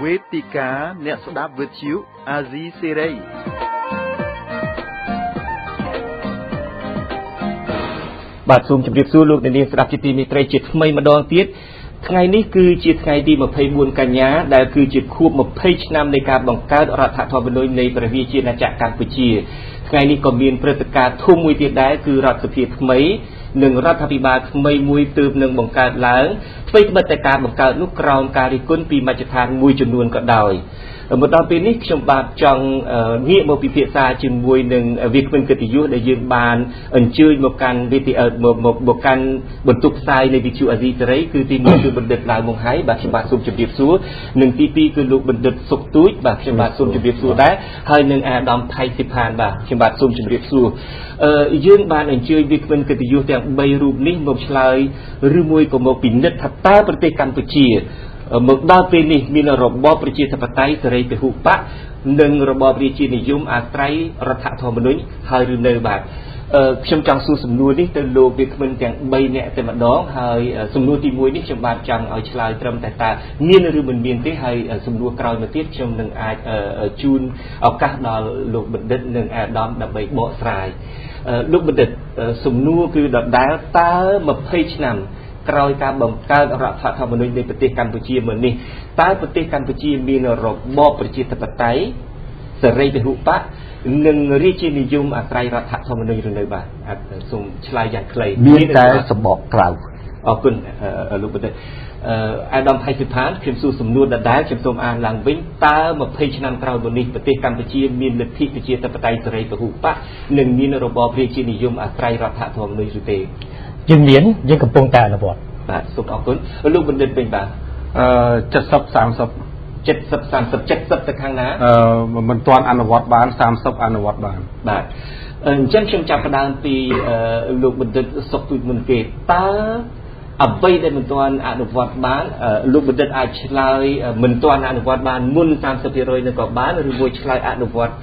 វេទិកាអ្នកស្ដាប់វិទ្យុអាស៊ីសេរីបាទសូមជម្រាបសួរលោកអ្នកនាងស្ដាប់ជាទីមេត្រីជាថ្មីម្ដងទៀតថ្ងៃនេះគឺជាថ្ងៃទី24កញ្ញាដែលគឺជាខួប20ឆ្នាំនៃការបង្កើតរដ្ឋធម្មនុញ្ញនៃព្រះរាជាណាចក្រកម្ពុជាថ្ងៃនេះក៏មានព្រឹត្តិការណ៍ធំមួយទៀតដែរគឺរដ្ឋសភាថ្មីនិងរដ្ឋាភិបាលថ្មីមួយទើបនឹងបង្កើតឡើងអ្វីត្បិតតែការបង្កើតនោះក្រោមការរិះគន់ពីមជ្ឈដ្ឋានមួយចំនួនក៏ដោយមកដល់ពេលនេះខ្ញុំបាទចង់ងាកមកពិភាក្សាជាមួយនឹងវាគ្មិនកិត្តិយសដែលយើងបានអញ្ជើញមកកាន់មកកាន់បន្ទប់ផ្សាយនៃវិទ្យុអាស៊ីសេរីគឺទី1គឺបណ្ឌិតឡាវមុងហៃបាទខ្ញុំបាទសូមជម្រាបសួរនិងទី2គឺលោកបណ្ឌិតសុកទូចបាទខ្ញុំបាទសូមជម្រាបសួរដែរហើយនឹងអាដាមថៃសិផានបាទខ្ញុំបាទសូមជម្រាបសួរយើងបានអញ្ជើញវាគ្មិនកិត្តិយសទាំង3រូបនេះមកឆ្លើយឬមួយក៏មកពិនិត្យថាតើប្រទេសកម្ពុជាមកដល់ពេលនេះមានរបបប្រជាធិបតេយ្យសេរីពហុបកនិងរបបរាជានិយមអាស្រ័យរដ្ឋធម្មនុញ្ញហើយឬនៅបាទខ្ញុំចង់សួរសំណួរនេះទៅលោកវាគ្មិនទាំង3នាក់តែម្ដងហើយសំណួរទី1នេះខ្ញុំបាទចង់ឲ្យឆ្លើយត្រឹមតែតើមានឬមិនមានទេហើយសំណួរក្រោយមកទៀតខ្ញុំនឹងអាចជូនឱកាសដល់លោកបណ្ឌិតនិងអាដាមដើម្បីបកស្រាយលោកបណ្ឌិតសំណួរគឺដដែលតើ20ឆ្នាំក្រោយការបង្កើតរដ្ឋធម្មនុញ្ញនៃប្រទេសកម្ពុជាមួយនេះតើប្រទេសកម្ពុជាមានរបបប្រជាធិបតេយ្យសេរីពហុបកនិងរាជានិយមអាស្រ័យរដ្ឋធម្មនុញ្ញឬនៅបាទសូមឆ្លើយយ៉ាងខ្លីមានតែសម្បកក្រៅអរគុណលោកបណ្ឌិតអាដាមថៃសិផានខ្ញុំសួរសំណួរដដែលខ្ញុំសូមអានឡើងវិញតើ20ឆ្នាំក្រោយមកនេះប្រទេសកម្ពុជាមានលទ្ធិប្រជាធិបតេយ្យសេរីពហុបកនិងមានរបបរាជានិយមអាស្រ័យរដ្ឋធម្មនុញ្ញឬទេយើងកំពុងតែអនុវត្តបាទសូមអរគុណលោកបណ្ឌិតវិញបាទ70 ទៅខាងណាមិនទាន់អនុវត្តបាន30អនុវត្តបានបាទអញ្ចឹងខ្ញុំចាប់ផ្ដើមពីលោកបណ្ឌិតសុកទូចមុនគេតើអ្វីដែលមិនទាន់អនុវត្តបានលោកបណ្ឌិតអាចឆ្លើយមិនទាន់អនុវត្តបានមុន30%នឹងក៏បានឬមួយឆ្លើយអនុវត្ត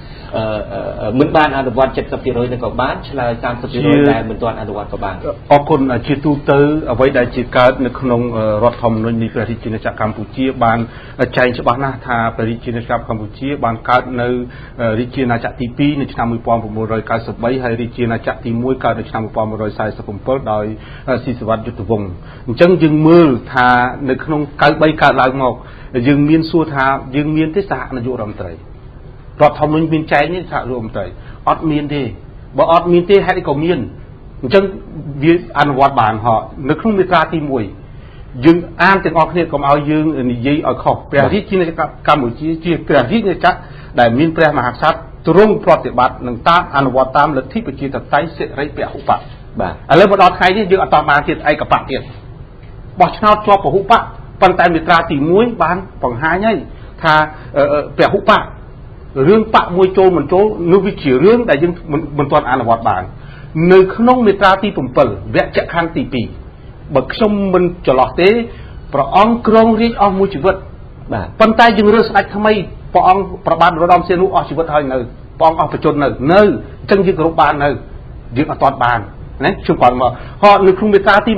មិនបានអនុវត្ត70%នឹងក៏បានឆ្លើយ30%ដែលមិនទាន់អនុវត្តក៏បានអរគុណជាទូទៅអ្វីដែលជាកើតនៅក្នុងរដ្ឋធម្មនុញ្ញនៃព្រះរាជាណាចក្រកម្ពុជាបានចែងច្បាស់ណាស់ថាព្រះរាជាណាចក្រកម្ពុជាបានកើតនៅរាជាណាចក្រទី2នៅឆ្នាំ1993ហើយរាជាណាចក្រទី1កើតនៅឆ្នាំ1947ដោយស៊ីសវត្តយុទ្ធវង្សអញ្ចឹងយើងមើលថានៅក្នុង93កើតឡើងមកយើងមានសួរថាយើងមានទេសហនាយករដ្ឋមន្ត្រីរដ្ឋធម្មនុញ្ញមានចែងទេសហរដ្ឋមន្ត្រីអត់មានទេបើអត់មានទេហេតុអីក៏មានអញ្ចឹងវាអនុវត្តបានហ่ะនៅក្នុងមាត្រាទី1យើងអានទាំងអស់គ្នាកុំឲ្យយើងនិយាយឲ្យខុសព្រះរាជាណាចក្រកម្ពុជាជាព្រះរាជាណាចក្រដែលមានព្រះមហាក្សត្រទ្រង់ប្រតិបត្តិនិងតាមអនុវត្តតាមលទ្ធិប្រជាធិបតេយ្យសេរីពហុបកបាទឥឡូវមកដល់ថ្ងៃនេះយើងអត់តបានទៀតឯកបកទៀតបោះឆ្នោតជាប់ពហុបកប៉ុន្តែមាត្រាទី1បានបង្ហាញហើយថាពហុបករឿងបកមួយចូលមិនចូលនោះវាជារឿងដែលយើងមិនទាន់អនុវត្តបាននៅក្នុងមាត្រាទី7វគ្គខណ្ឌទី2បើខ្ញុំមិនច្រឡោះទេព្រះអង្គគ្រងរាជអស់មួយជីវិតបាទប៉ុន្តែយើងរើសស្ដេចថ្មីព្រះអង្គប្របាទនរោត្តមសីហនុអស់ជីវិតហើយនៅព្រះអង្គអស់ប្រជជននៅអញ្ចឹងយើងគោរពបាននៅយើងអត់ទាន់បានណាខ្ញុំគាត់មកហត់នៅក្នុងមាត្រាទី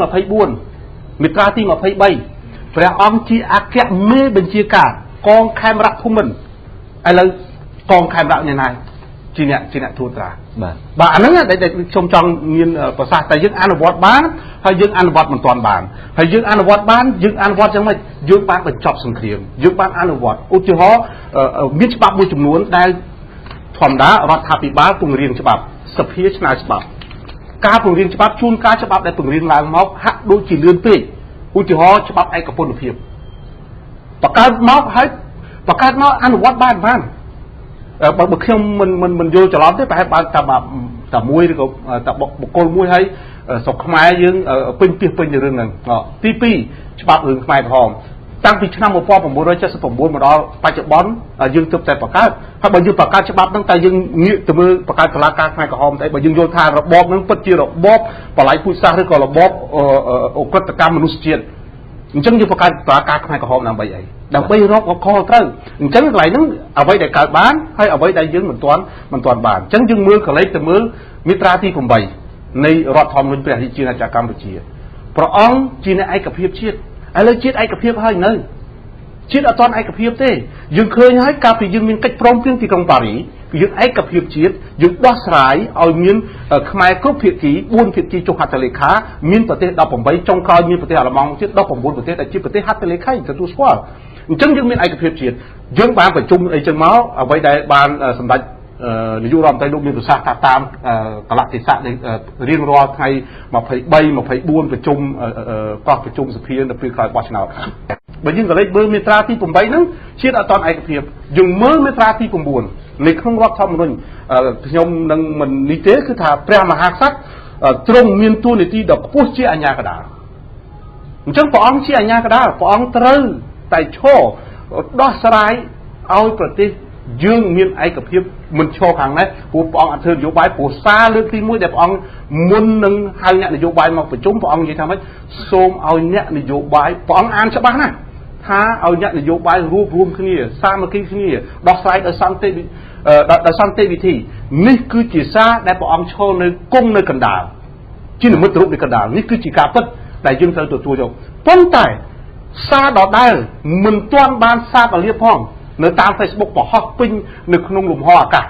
24មាត្រាទី23ព្រះអង្គជាអគ្គមេបញ្ជាការកងខេមរៈភូមិន្ទឥឡូវកងខេមរៈយ៉ាងណាជាអ្នកត្រួតត្រាបាទអាហ្នឹងដែលខ្ញុំចង់មានប្រសាសន៍តែយើងអនុវត្តបានហើយយើងអនុវត្តមិនទាន់បានហើយយើងអនុវត្តបានយើងអនុវត្តយ៉ាងម៉េចយើងបានបញ្ចប់សង្គ្រាមយើងបានអនុវត្តឧទាហរណ៍មានច្បាប់មួយចំនួនដែលធម្មតារដ្ឋាភិបាលពង្រៀងច្បាប់សភាឆ្នើច្បាប់ការពង្រៀងច្បាប់ជួនកាលច្បាប់ដែលពង្រៀងឡើងមកហាក់ដូចជាលឿនពេកឧទាហរណ៍ច្បាប់ឯកពន្ធភាពបង្កើតមកហើយបង្កើតមកអនុវត្តបានបើខ្ញុំមិនយល់ច្រឡំទេប្រហែលបានតែមួយឬក៏តែបុគ្គលមួយហើយស្រុកខ្មែរយើងពេញនៅរឿងហ្នឹងទី2ច្បាប់រឿងខ្មែរក្រហមតាំងពីឆ្នាំ1979មកដល់បច្ចុប្បន្នយើងទើបតែបង្កើតហើយបើយើងបង្កើតច្បាប់ហ្នឹងតែយើងងាកទៅមើលបង្កើតតុលាការខ្មែរក្រហមតែបើយើងយល់ថារបបហ្នឹងពិតជារបបបល័យពូជសាសន៍ឬក៏របបអក្រិតកម្មមនុស្សជាតិអញ្ចឹងយើងបង្កើតតុលាការខ្មែរក្រហមដើម្បីអីដើម្បីរកខុសត្រូវអញ្ចឹងកន្លែងហ្នឹងអ្វីដែលកើតបានហើយអ្វីដែលយើងមិនទាន់បានអញ្ចឹងយើងមើលកលេចទៅមើលមាត្រាទី8នៃរដ្ឋធម្មនុញ្ញព្រះរាជាណាចក្រកម្ពុជាព្រះអង្គជាអ្នកឯកភាពជាតិឥឡូវជាតិឯកភាពហើយនៅ ជាតិអត់ទាន់ឯកភាពទេយើងឃើញហើយកាលពីយើងមានកិច្ចព្រមព្រៀងទីក្រុងប៉ារីយើងឯកភាពជាតិយើងដោះស្រាយឲ្យមានខ្មែរគ្រប់ភាគី4ភាគីចុះហត្ថលេខាមានប្រទេស18ចុងក្រោយមានប្រទេសអាល្លឺម៉ង់ទៀត19ប្រទេសដែលជាប្រទេសហត្ថលេខាទទួលស្គាល់អញ្ចឹងយើងមានឯកភាពជាតិយើងបានប្រជុំអីចឹងមកអ្វីដែលបានសម្ដេចនាយករដ្ឋមន្ត្រីលោកមានប្រសាសន៍ថាតាមកលៈទេសៈរៀងរាល់ថ្ងៃ23 24ប្រជុំកោះប្រជុំសភានៅពេលក្រោយបោះឆ្នោតបើយើងក៏លេចមើលមាត្រាទី8ហ្នឹងជាតិអត់ទាន់ឯកភាពយើងមើលមាត្រាទី9នៅក្នុងរដ្ឋធម្មនុញ្ញខ្ញុំនឹងមិននេះទេគឺថាព្រះមហាក្សត្រទ្រង់មានតួនាទីដ៏ខ្ពស់ជាអាជ្ញាកណ្ដាលអញ្ចឹងព្រះអង្គជាអាជ្ញាកណ្ដាលព្រះអង្គត្រូវតែឈរដោះស្រាយឲ្យប្រទេសយើងមានឯកភាពមិនឈរខាងនេះព្រោះព្រះអង្គអត់ធ្វើនយោបាយព្រោះសារលើកទី1ដែលព្រះអង្គមុននឹងហៅអ្នកនយោបាយមកប្រជុំព្រះអង្គនិយាយថាម៉េចសូមឲ្យអ្នកនយោបាយព្រះអង្គអានច្បាស់ណាស់ថាឲ្យអ្នកនយោបាយរួបរวมគ្នាសាមគ្គីគ្នាដោះស្រាយដោយសន្តិវិធីនេះគឺជាសារដែលព្រះអង្គឈរនៅគង់នៅកណ្ដាលជានិមិត្តរូបនៃកណ្ដាលនេះគឺជាការពិតដែលយើងត្រូវទទួលយកប៉ុន្តែសារដដែលមិនទាន់បានសារពលាផងនៅតាម Facebook បង្ហោះពេញនៅក្នុងលំហអាកាស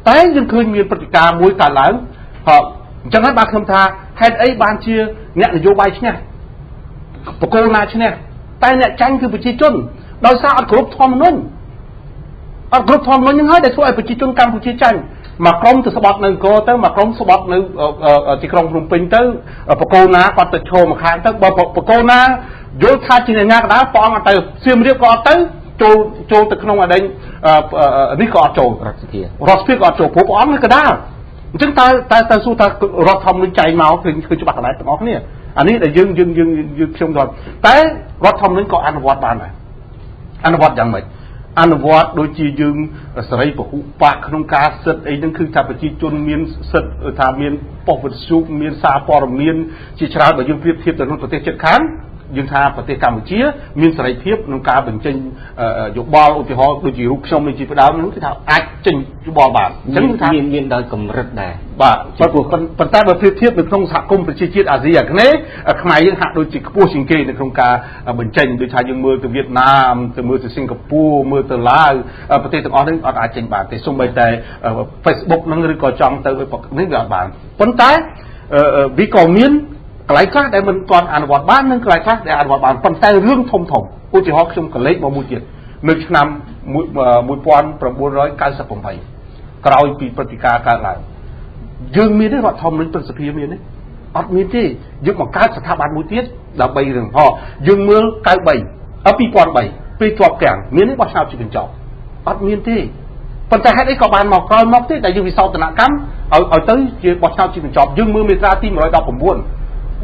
តែយើងឃើញមានព្រឹត្តិការណ៍មួយកើតឡើងអញ្ចឹងហើយបាទខ្ញុំថាហេតុអីបានជាអ្នកនយោបាយឈ្នះបកគោណាឈ្នះតែអ្នកចាញ់គឺប្រជាជនដោយសារអត់គ្រប់ធម្មនុញ្ញហ្នឹងហើយដែលធ្វើឲ្យប្រជាជនកម្ពុជាចាញ់មកក្រុមទៅស្បត់នៅអង្គរទៅមកក្រុមស្បត់នៅទីក្រុងភ្នំពេញទៅបកគោណាគាត់ទៅឈរមកខាងទៅបើបកគោណាយល់ថាជាអ្នកកណ្ដាលព្រះអង្គអត់ទៅសៀមរាបក៏អត់ទៅចូលទៅក្នុងអដែងនេះក៏អត់ចូលរដ្ឋសភាក៏អត់ចូលព្រោះព្រះអង្គនៅកណ្ដាលអញ្ចឹងតើសួរថារដ្ឋធម្មនុញ្ញចែងមកគឺច្បាស់កន្លែងទាំងអស់គ្នាអានេះដែលយើងខ្ញុំគាត់តែរដ្ឋធម្មនុញ្ញក៏អនុវត្តបានដែរអនុវត្តយ៉ាងម៉េចអនុវត្តដូចជាយើងសេរីពហុបកក្នុងការសិទ្ធិអីហ្នឹងគឺថាប្រជាជនមានសិទ្ធិថាមានប៉ុស្តិ៍វិទ្យុមានសារព័ត៌មានជាច្រើនបើយើងប្រៀបធៀបទៅនឹងប្រទេសជិតខាងយើងថាប្រទេសកម្ពុជាមានសេរីភាពក្នុងការបញ្ចេញយោបល់ឧទាហរណ៍ដូចជារូបខ្ញុំនេះជាផ្ដើមហ្នឹងគឺថាអាចចេញយោបល់បានអញ្ចឹងថាមានដោយកម្រិតដែរបាទប៉ុន្តែបើប្រៀបធៀបនៅក្នុងសហគមន៍ប្រជាជាតិអាស៊ីអាគ្នេយ៍ខ្មែរយើងហាក់ដូចជាខ្ពស់ជាងគេនៅក្នុងការបញ្ចេញដូចថាយើងមើលទៅវៀតណាមទៅមើលទៅសិង្ហបុរីមើលទៅឡាវប្រទេសទាំងអស់នេះអត់អាចចេញបានទេសូម្បីតែ Facebook ហ្នឹងឬក៏ចង់ទៅនេះវាអត់បានប៉ុន្តែវាក៏មានកន្លែងខ្លះដែលមិនទាន់អនុវត្តបាននិងកន្លែងខ្លះដែលអនុវត្តបានប៉ុន្តែរឿងធំឧទាហរណ៍ខ្ញុំកលេចមកមួយទៀតនៅឆ្នាំ1998ក្រោយពីព្រឹត្តិការណ៍កើតឡើងយើងមានទេរដ្ឋធម្មនុញ្ញព្រឹទ្ធសភាមានទេអត់មានទេយើងបង្កើតស្ថាប័នមួយទៀតដើម្បីរឿងយើងមើល2003ពេលជាប់កាំងមានទេបោះឆ្នោតជាកញ្ចប់អត់មានទេប៉ុន្តែហេតុអីក៏បានមកក្រោយមកទេតែយើងវិសោធនកម្មឲ្យទៅជាបោះឆ្នោតជាកញ្ចប់យើងមើលមាត្រាទី119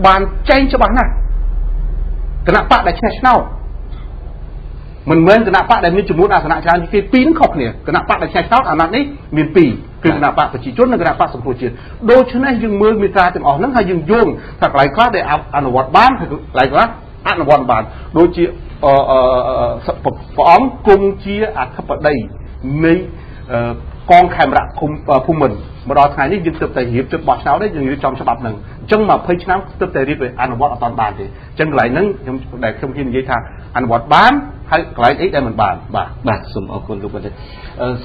បានចែងច្បាស់ណាស់គណៈបកដែលឈ្នះឆ្នោតមិនមែនគណៈបកដែលមានចំនួនអាសនៈច្រើនជាងគេពីរនឹងខុសគ្នាគណៈបកដែលឈ្នះឆ្នោតអាណត្តិនេះមាន2គឺគណៈបកប្រជាជននិងគណៈបកសង្គ្រោះជាតិដូច្នេះយើងមើលមាត្រាទាំងអស់ហ្នឹងហើយយើងយល់ថាកន្លែងខ្លះដែលអនុវត្តបានកន្លែងខ្លះអនុវត្តបានដូចជាព្រះអង្គគង់ជាអធិបតីនៃកងខេមរៈភូមិន្ទមកដល់ថ្ងៃនេះយើងទើបតែរៀបបោះឆ្នោតទេយើងរៀបចំច្បាប់ហ្នឹងអញ្ចឹង20ឆ្នាំទើបតែរៀបអនុវត្តអត់បានទេអញ្ចឹងកន្លែងហ្នឹងខ្ញុំហ៊ាននិយាយថាអនុវត្តបានហើយកន្លែងអីដែលមិនបានបាទសូមអរគុណលោកបណ្ឌិត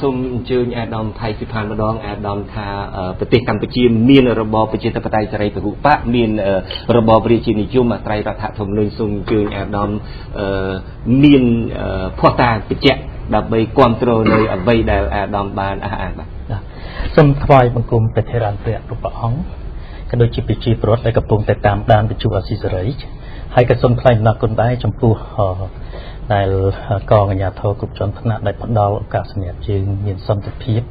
សូមអញ្ជើញអាដាមថៃពិផានម្ដងអាដាមថាប្រទេសកម្ពុជាមានរបបប្រជាធិបតេយ្យសេរីពហុបកមានរបបរាជានិយមអាស្រ័យរដ្ឋធម្មនុញ្ញសូមអញ្ជើញអាដាមមានភស្តុតាងបញ្ជាក់ដើម្បីគ្រប់គ្រងនៅអ្វីដែលអាដាមបានអះអាងបាទសូមថ្វាយបង្គំព្រះថេរានុព្រះព្រះអង្គក៏ដូចជាប្រជាពលរដ្ឋដែលកំពុងតែតាមដានវិទ្យុអាស៊ីសេរីហើយក៏សូមថ្លែងអំណរគុណដែរចំពោះដែលកងអាជ្ញាធរគ្រប់ជាន់ថ្នាក់ដែលផ្ដល់ឱកាសសម្រាប់យើងមានសន្តិភាព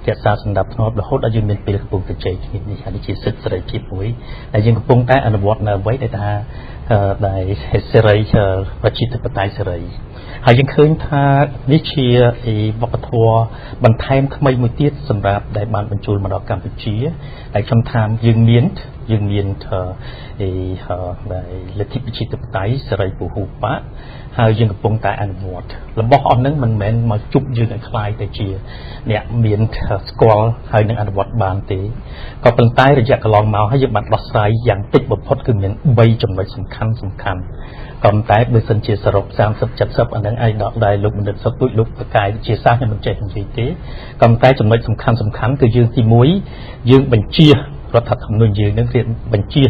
រក្សាសណ្ដាប់ធ្នាប់រហូតដល់យើងមានពេលកំពុងតែជ័យគ្នានេះហើយជាសិទ្ធិសេរីភាពមួយដែលយើងកំពុងតែអនុវត្តនៅអ្វីដែលថាដែលសេរីប្រជាធិបតេយ្យសេរីហើយយើងឃើញថានេះជាវប្បធម៌បន្ថែមថ្មីមួយទៀតសម្រាប់ដែលបានបញ្ចូលមកដល់កម្ពុជាហើយខ្ញុំថាយើងមាន យើងមានលទ្ធិប្រជាធិបតេយ្យសេរីពហុបកហើយយើងកំពុងតែអនុវត្តរបស់អស់ហ្នឹងមិនមែនមកជប់យើងឲ្យខ្លាយទៅជាអ្នកមានស្គាល់ហើយនឹងអនុវត្តបានទេក៏ប៉ុន្តែរយៈកន្លងមកហើយយើងបានដោះស្រាយយ៉ាងតិចបំផុតគឺមាន3ចំណុចសំខាន់ក៏តែបើសិនជាសរុប30 70អាហ្នឹងឯងដកដែរលោកបណ្ឌិតសុខទូចលោកប្រកាយជាសាស្ត្រខ្ញុំមិនចេះនិយាយទេក៏តែចំណុចសំខាន់គឺយើងទី1យើងបញ្ជារដ្ឋធម្មនុញ្ញយើងនឹងរៀបបញ្ជា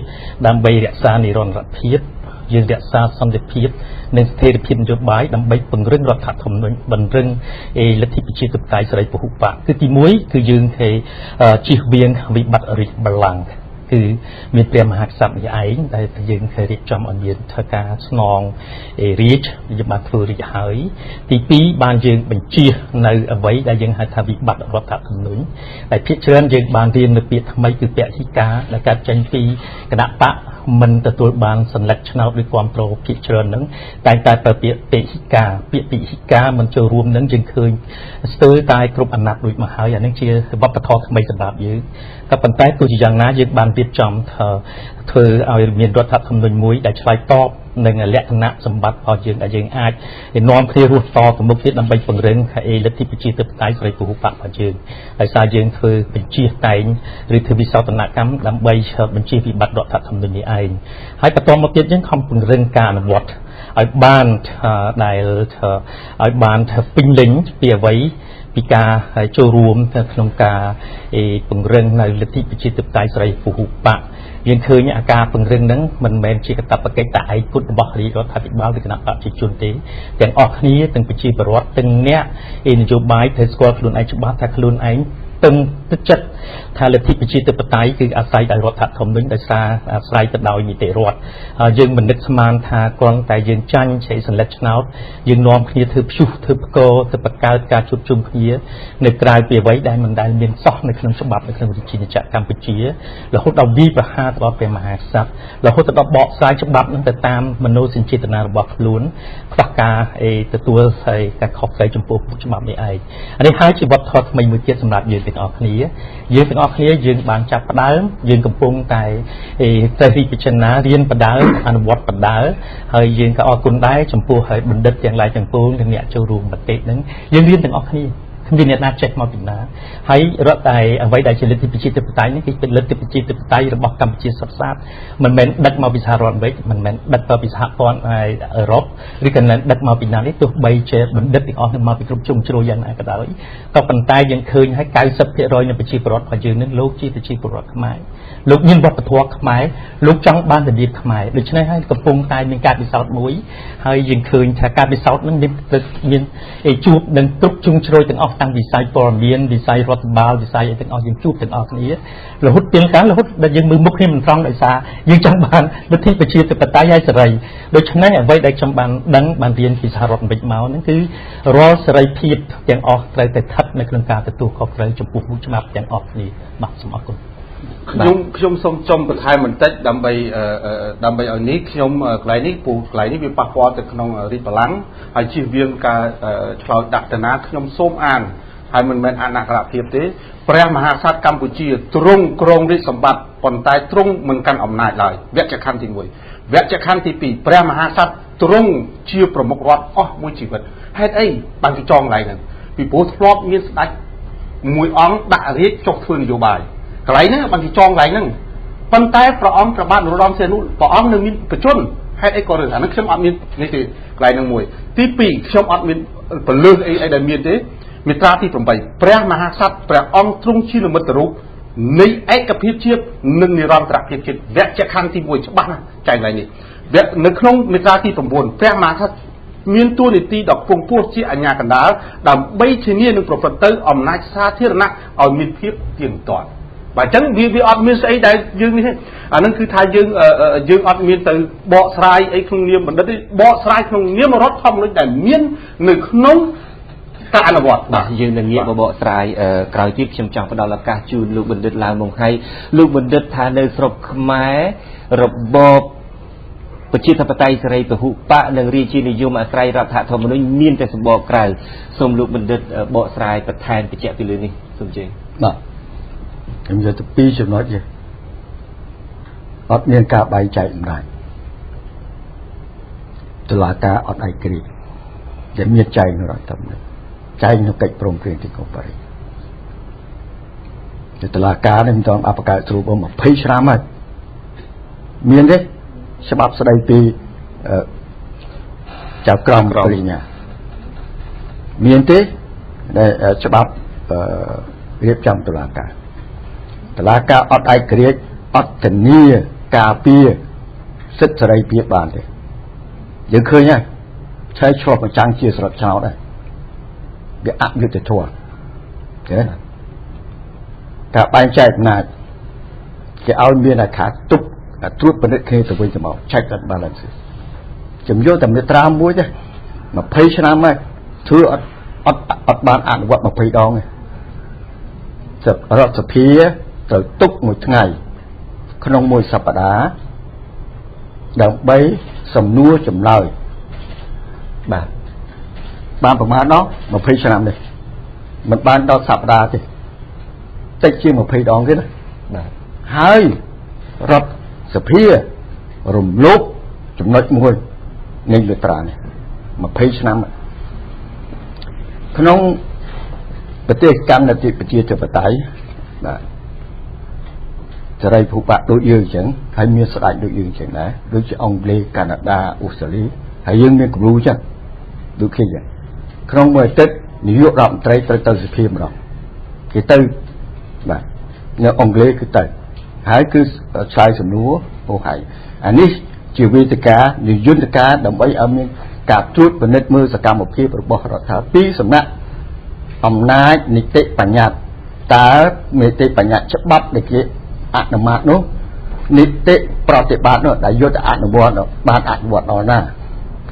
ដើម្បីរក្សានិរន្តរភាពយើងរក្សាសន្តិភាពនិងស្ថិរភាពនយោបាយដើម្បីពង្រឹងរដ្ឋធម្មនុញ្ញពង្រឹងលទ្ធិប្រជាធិបតេយ្យសេរីពហុបកគឺទី1គឺយើងជៀសវាងវិបត្តិរិះបល្ល័ង្កគឺមានព្រះមហាក្សត្រនេះឯងដែលយើងเคยរៀបចំឲ្យមានធ្វើការស្នងរាជយើងបានធ្វើរាជហើយទី2បានយើងបញ្ជានៅអ្វីដែលយើងហៅថាវិបត្តិរដ្ឋធម្មនុញ្ញតែភាគច្រើនយើងបានរៀននៅពាក្យថ្មីគឺពាក្យហិការដែលកើតចេញពីគណៈបកមិនទទួលបានសញ្ញាឆ្នោតឬគ្រប់គ្រងភាគច្រើនហ្នឹងតែតែប្រើពាក្យពេហិការពាក្យពេហិការមិនចូលរួមហ្នឹងយើងឃើញស្ទើរតែគ្រប់អាណត្តិដូចមកហើយអានេះជាវប្បធម៌ថ្មីសម្រាប់យើងក៏ប៉ុន្តែទោះជាយ៉ាងណាយើងបានរៀបចំធ្វើឲ្យមានរដ្ឋធម្មនុញ្ញមួយដែលឆ្លើយតបនឹងលក្ខណៈសម្បត្តិរបស់យើងដែលយើងអាចនាំគ្នារស់តទៅមុខទៀតដើម្បីពង្រឹងលទ្ធិប្រជាធិបតេយ្យសេរីពហុបករបស់យើងដោយសារយើងធ្វើបញ្ជាតែងឬធ្វើវិសោធនកម្មដើម្បីបញ្ជាវិបត្តិរដ្ឋធម្មនុញ្ញនេះឯងហើយបន្តមកទៀតយើងខំពង្រឹងការអនុវត្តឲ្យបានដែលឲ្យបានពេញលេញពីអ្វីពីការចូលរួមក្នុងការពង្រឹងនៅលទ្ធិប្រជាធិបតេយ្យសេរីពហុបកយើងឃើញអាការពង្រឹងហ្នឹងមិនមែនជាកាតព្វកិច្ចតែឯកពុតរបស់រាជរដ្ឋាភិបាលឬគណៈបព្វជិជនទេទាំងអស់គ្នាទាំងប្រជាពលរដ្ឋទាំងអ្នកនយោបាយត្រូវស្គាល់ខ្លួនឯងច្បាស់ថាខ្លួនឯងពឹងទឹកចិត្តថាលទ្ធិប្រជាធិបតេយ្យគឺអាស្រ័យដោយរដ្ឋធម្មនុញ្ញដោយសារអាស្រ័យទៅដោយនីតិរដ្ឋយើងមិននឹកស្មានថាគ្រាន់តែយើងចាញ់ឆេសន្លឹកឆ្នោតយើងនាំគ្នាធ្វើព្យុះធ្វើផ្គរទៅបង្កើតការជួបជុំគ្នានៅក្រៅពីអ្វីដែលមិនដែលមានសោះនៅក្នុងច្បាប់នៅក្នុងរាជាណាចក្រកម្ពុជារហូតដល់វាប្រហារទៅដល់ព្រះមហាក្សត្ររហូតដល់បកស្រាយច្បាប់នឹងទៅតាមមនោសញ្ចេតនារបស់ខ្លួនខ្វះការទទួលការខុសត្រូវចំពោះច្បាប់នេះឯងអានេះហើយជាវត្តធម៌ថ្មីមួយទៀតសម្រាប់យើងទាំងអស់គ្នាយើងបានចាប់ផ្ដើមយើងកំពុងតែត្រូវរីកពិចារណារៀនបដើអនុវត្តបដើហើយយើងក៏អរគុណដែរចំពោះហើយបណ្ឌិតទាំងឡាយទាំងពួងទាំងអ្នកចូលរួមមតិហ្នឹងយើងរៀនទាំងអស់គ្នាគ្មានអ្នកណាចេះមកពីណាហើយរដ្ឋតែអ្វីដែលជាលទ្ធិប្រជាធិបតេយ្យនេះគឺជាលទ្ធិប្រជាធិបតេយ្យរបស់កម្ពុជាសុទ្ធសាធមិនមែនដឹកមកពីសហរដ្ឋអាមេរិកមិនមែនដឹកមកពីសហព័ន្ធអឺរ៉ុបឬក៏ដឹកមកពីណានេះទោះបីជាបណ្ឌិតទាំងអស់នឹងមកពីគ្រប់ជ្រុងជ្រោយយ៉ាងណាក៏ដោយក៏ប៉ុន្តែយើងឃើញហើយ 90% នៃប្រជាពលរដ្ឋរបស់យើងនឹងលោកជាប្រជាពលរដ្ឋខ្មែរលោកមានវប្បធម៌ខ្មែរលោកចង់បានរបៀបខ្មែរដូច្នេះហើយកំពុងតែមានការពិសោធន៍មួយហើយយើងឃើញថាការពិសោធន៍នឹងមានជួបនឹងគ្រប់ជ្រុងជ្រោយទាំងអស់តាំងវិស័យព័ត៌មានវិស័យរដ្ឋបាលវិស័យអីទាំងអស់យើងជួបទាំងអស់គ្នារហូតទៀងកាលរហូតដល់យើងមើលមុខគ្នាមិនត្រង់ដោយសារយើងចង់បានលទ្ធិប្រជាធិបតេយ្យហើយសេរីដូច្នេះអ្វីដែលខ្ញុំបានដឹងបានរៀនពីសហរដ្ឋអាមេរិកមកហ្នឹងគឺរាល់សេរីភាពទាំងអស់ត្រូវតែស្ថិតនៅក្នុងការទទួលខុសត្រូវចំពោះមុខច្បាប់ទាំងអស់គ្នាបាទសូមអរគុណខ្ញុំសូមចុំបន្ថែមបន្តិចដើម្បីឲ្យនេះខ្ញុំកន្លែងនេះពូកន្លែងនេះវាប៉ះពាល់ទៅក្នុងរាជបល្ល័ង្កហើយជៀសវាងការឆ្លោយដាក់តាណាខ្ញុំសូមអានហើយមិនមែនអនាគតភាពទេព្រះមហាក្សត្រកម្ពុជាទ្រង់គ្រងរាជសម្បត្តិប៉ុន្តែទ្រង់មិនកាន់អំណាចឡើយវគ្គខណ្ឌទី1វគ្គខណ្ឌទី2ព្រះមហាក្សត្រទ្រង់ជាប្រមុខរដ្ឋអស់មួយជីវិតហេតុអីបានគេចងកន្លែងហ្នឹងពីព្រោះធ្លាប់មានស្ដេចមួយអង្គដាក់រាជចុះធ្វើនយោបាយកន្លែងហ្នឹងបានគេចងកន្លែងហ្នឹងប៉ុន្តែព្រះអង្គព្រះបាទនរោត្តមសីហនុព្រះអង្គនឹងមានប្រជជនហេតុអីក៏រឿងអាហ្នឹងខ្ញុំអត់មាននេះទេកន្លែងហ្នឹងមួយទី2ខ្ញុំអត់មានពលលើសអីដែលមានទេមាត្រាទី8ព្រះមហាក្សត្រព្រះអង្គទ្រង់ជានិមិត្តរូបនៃឯកភាពជាតិនិងនិរន្តរភាពជាតិវគ្គខណ្ឌទី1ច្បាស់ណាស់ចែកកន្លែងនេះនៅក្នុងមាត្រាទី9ព្រះមហាក្សត្រមានតួនាទីដ៏ខ្ពង់ខ្ពស់ជាអាជ្ញាកណ្ដាលដើម្បីធានានឹងប្រព្រឹត្តទៅអំណាចសាធារណៈឲ្យមានភាពទៀងទាត់បើអញ្ចឹងវាអត់មានស្អីដែលយើងនេះទេអានឹងគឺថាយើងអត់មានទៅបកស្រាយអីក្នុងនាមបណ្ឌិតទេបកស្រាយក្នុងនាមរដ្ឋធម្មនុញ្ញដែលមាននៅក្នុងការអនុវត្តបាទយើងនឹងងាកមកបកស្រាយក្រោយទៀតខ្ញុំចង់ផ្ដល់ឱកាសជូនលោកបណ្ឌិតឡើងមកហើយលោកបណ្ឌិតថានៅស្រុកខ្មែររបបប្រជាធិបតេយ្យសេរីពហុបកនិងរាជានិយមអាស្រ័យរដ្ឋធម្មនុញ្ញមានតែសម្បកក្រៅសូមលោកបណ្ឌិតបកស្រាយបន្ថែមបញ្ជាក់ពីលើនេះសូមជើញបាទខ្ញុំយកទៅ2ចំណុចទេ អត់មានការបែងចែកអំណាចតុលាការអត់ឯករាជ្យដែលមានចែងនៅរដ្ឋធម្មនុញ្ញចែងនៅកិច្ចព្រមព្រៀងទីក្រុងប៉ារីសតុលាការនេះមិនទាន់អបកើតស្រួលបង20ឆ្នាំហើយមានទេច្បាប់ស្ដីពីចៅក្រមបរិញ្ញាមានទេដែលច្បាប់រៀបចំតុលាការអត់ឯករាជ្យអត់ធានាការពារសិទ្ធិសេរីភាពបានទេយើងឃើញហើយឆែកឆ្លប់ប្រចាំងជាស្រុតឆ្នោតដែរវាអយុត្តិធម៌ទេការបែងចែកអំណាចគេឲ្យមានអាខាទប់ត្រួតពិនិត្យគ្នាទៅវិញទៅមក check and balance ជំយកតែមេត្រាមួយទេ20ឆ្នាំហើយធ្វើអត់បានអនុវត្ត20ដងទេរដ្ឋសភាត្រូវទុកមួយថ្ងៃក្នុងមួយសប្តាហ៍ដើម្បីសំណួរចម្លើយបាទបានប្រមាណដល់20ឆ្នាំនេះមិនបានដល់សប្តាហ៍ទេតិចជាង20ដងទៀតណាបាទហើយរដ្ឋសភារំលោភចំណុចមួយនៃមាត្រានេះ20ឆ្នាំក្នុងប្រទេសកម្ពុជាប្រជាធិបតេយ្យបាទសេរីភូប៉ាដូចយើងអញ្ចឹងហើយមានស្ដេចដូចយើងអញ្ចឹងដែរដូចជាអង់គ្លេសកាណាដាអូស្ត្រាលីហើយយើងមានគំរូអញ្ចឹងដូចគ្នាអញ្ចឹងក្នុងមួយអាទិត្យនាយករដ្ឋមន្ត្រីត្រូវទៅសភាម្ដងគេទៅបាទនៅអង់គ្លេសគឺទៅហើយគឺឆ្លើយសំណួរពោលហើយអានេះជាវេទិកានិយន្តការដើម្បីឲ្យមានការត្រួតពិនិត្យមើលសកម្មភាពរបស់រដ្ឋាភិបាលពីសំណាក់អំណាចនីតិបញ្ញត្តិតើនីតិបញ្ញត្តិច្បាប់ដែលគេអនុម័តនោះនីតិប្រតិបត្តិនោះដែលយុទ្ធអនុវត្តបានអនុវត្តដល់ណា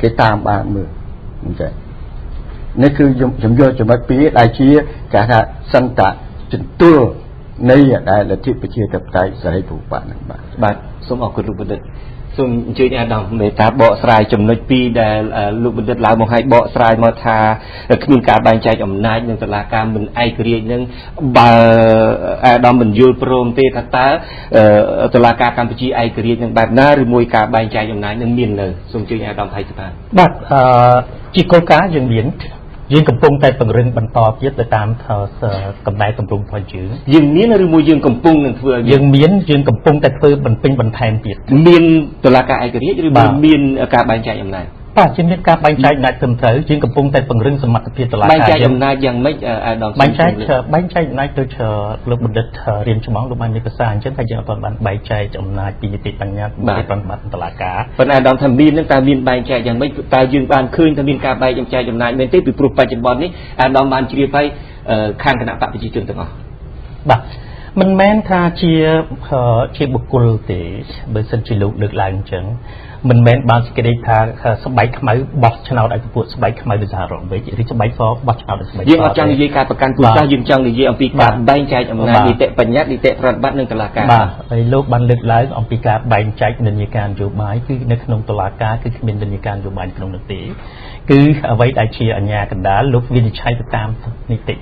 គេតាមបានមើលអញ្ចឹងនេះគឺខ្ញុំយកចំណុចពីរដែលជាគេថាសន្តៈចន្ទុលនៃដែលលទ្ធិប្រជាធិបតេយ្យសេរីភូប៉ាហ្នឹងបាទសូមអរគុណលោកបណ្ឌិតសូមអញ្ជើញអាដាមមេត្តាបកស្រាយចំណុចពីរដែលលោកបណ្ឌិតឡើងមកឲ្យបកស្រាយមកថាគ្មានការបែងចែកអំណាចនឹងតុលាការមិនឯករាជ្យនឹងបើអាដាមមិនយល់ព្រមទេថាតើតុលាការកម្ពុជាឯករាជ្យនឹងបែបណាឬមួយការបែងចែកអំណាចនឹងមាននៅសូមអញ្ជើញអាដាមថៃសភាបាទជាគោលការណ៍យើងមានយើងកំពុងតែពង្រឹងបន្តទៀតទៅតាមកម្ដៅទម្រង់របស់យើងមានឬមួយយើងកំពុងនឹងធ្វើយើងកំពុងតែធ្វើបន្ពេញបន្ថែមទៀតមានតុលាការឯករាជ្យឬមានការបែងចែកអំណាចបាទជាមានការបែងចែកអំណាចត្រឹមត្រូវយើងកំពុងតែពង្រឹងសមត្ថភាពតុលាការបែងចែកអំណាចយ៉ាងម៉េចអាដាមបែងចែកអំណាចដូចលោកបណ្ឌិតរៀនច្បងលោកបានមានប្រសាសន៍អញ្ចឹងថាយើងអត់បានបែងចែកអំណាចពីនីតិបញ្ញត្តិពីប្រតិបត្តិតុលាការប៉ុន្តែអាដាមថាមាននឹងតើមានបែងចែកយ៉ាងម៉េចតើយើងបានឃើញថាមានការបែងចែកអំណាចមែនទេពីព្រោះបច្ចុប្បន្ននេះអាដាមបានជ្រាបហើយខាងគណៈបកប្រជាជនទាំងអស់បាទមិនមែនថាជាបុគ្គលទេបើសិនជាលោកលើកឡើងអញ្ចឹងមិនមែនបានសេចក្តីថាស្បែកខ្មៅបោះឆ្នោតឲ្យពួកស្បែកខ្មៅដោយសហរដ្ឋអាមេរិកឬស្បែកសបោះឆ្នោតដោយស្បែកយើងអត់ចង់និយាយការប្រកាន់ពូជសាសន៍យើងចង់និយាយអំពីការបែងចែកអំណាចនីតិបញ្ញត្តិនីតិប្រតិបត្តិនិងតុលាការបាទហើយលោកបានលើកឡើងអំពីការបែងចែកនិន្នាការនយោបាយគឺនៅក្នុងតុលាការគឺគ្មាននិន្នាការនយោបាយក្នុងនោះទេគឺអ្វីដែលជាអញ្ញាកណ្ដាលលោកវិនិច្ឆ័យទៅតាមនីតិ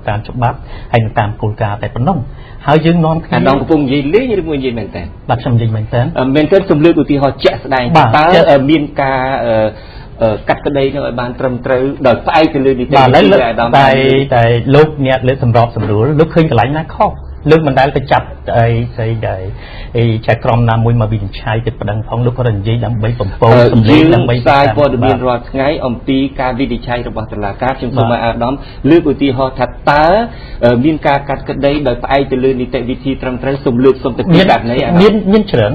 តាមច្បាប់ហើយតាមគោលការណ៍តែប៉ុណ្ណោះហើយយើងនាំគ្នាអាដាមកំពុងនិយាយលេងឬមួយនិយាយមែនតើបាទខ្ញុំនិយាយមែនតើសំលើកឧទាហរណ៍ជាក់ស្ដែងតើមានការកាត់ក្តីនឹងឲ្យបានត្រឹមត្រូវដោយផ្អែកទៅលើនីតិអាដាមតែលោកអ្នកលើកសម្របសម្រួលលោកឃើញកន្លែងណាខុសលើកមិនដែលទៅចាប់ស្អីដែរចែកក្រុមណាមួយមកវិនិច្ឆ័យទៅប្តឹងផងលោកក៏និយាយដើម្បីបំពោសម្លេងដើម្បីផ្សាយព័ត៌មានរាល់ថ្ងៃអំពីការវិនិច្ឆ័យរបស់តុលាការខ្ញុំសូមឲ្យអាដាមលើកឧទាហរណ៍ថាតើមានការកាត់ក្តីដោយផ្អែកទៅលើនីតិវិធីត្រឹមត្រូវសូមលើកសូមទៅពីបែបនេះមានច្រើន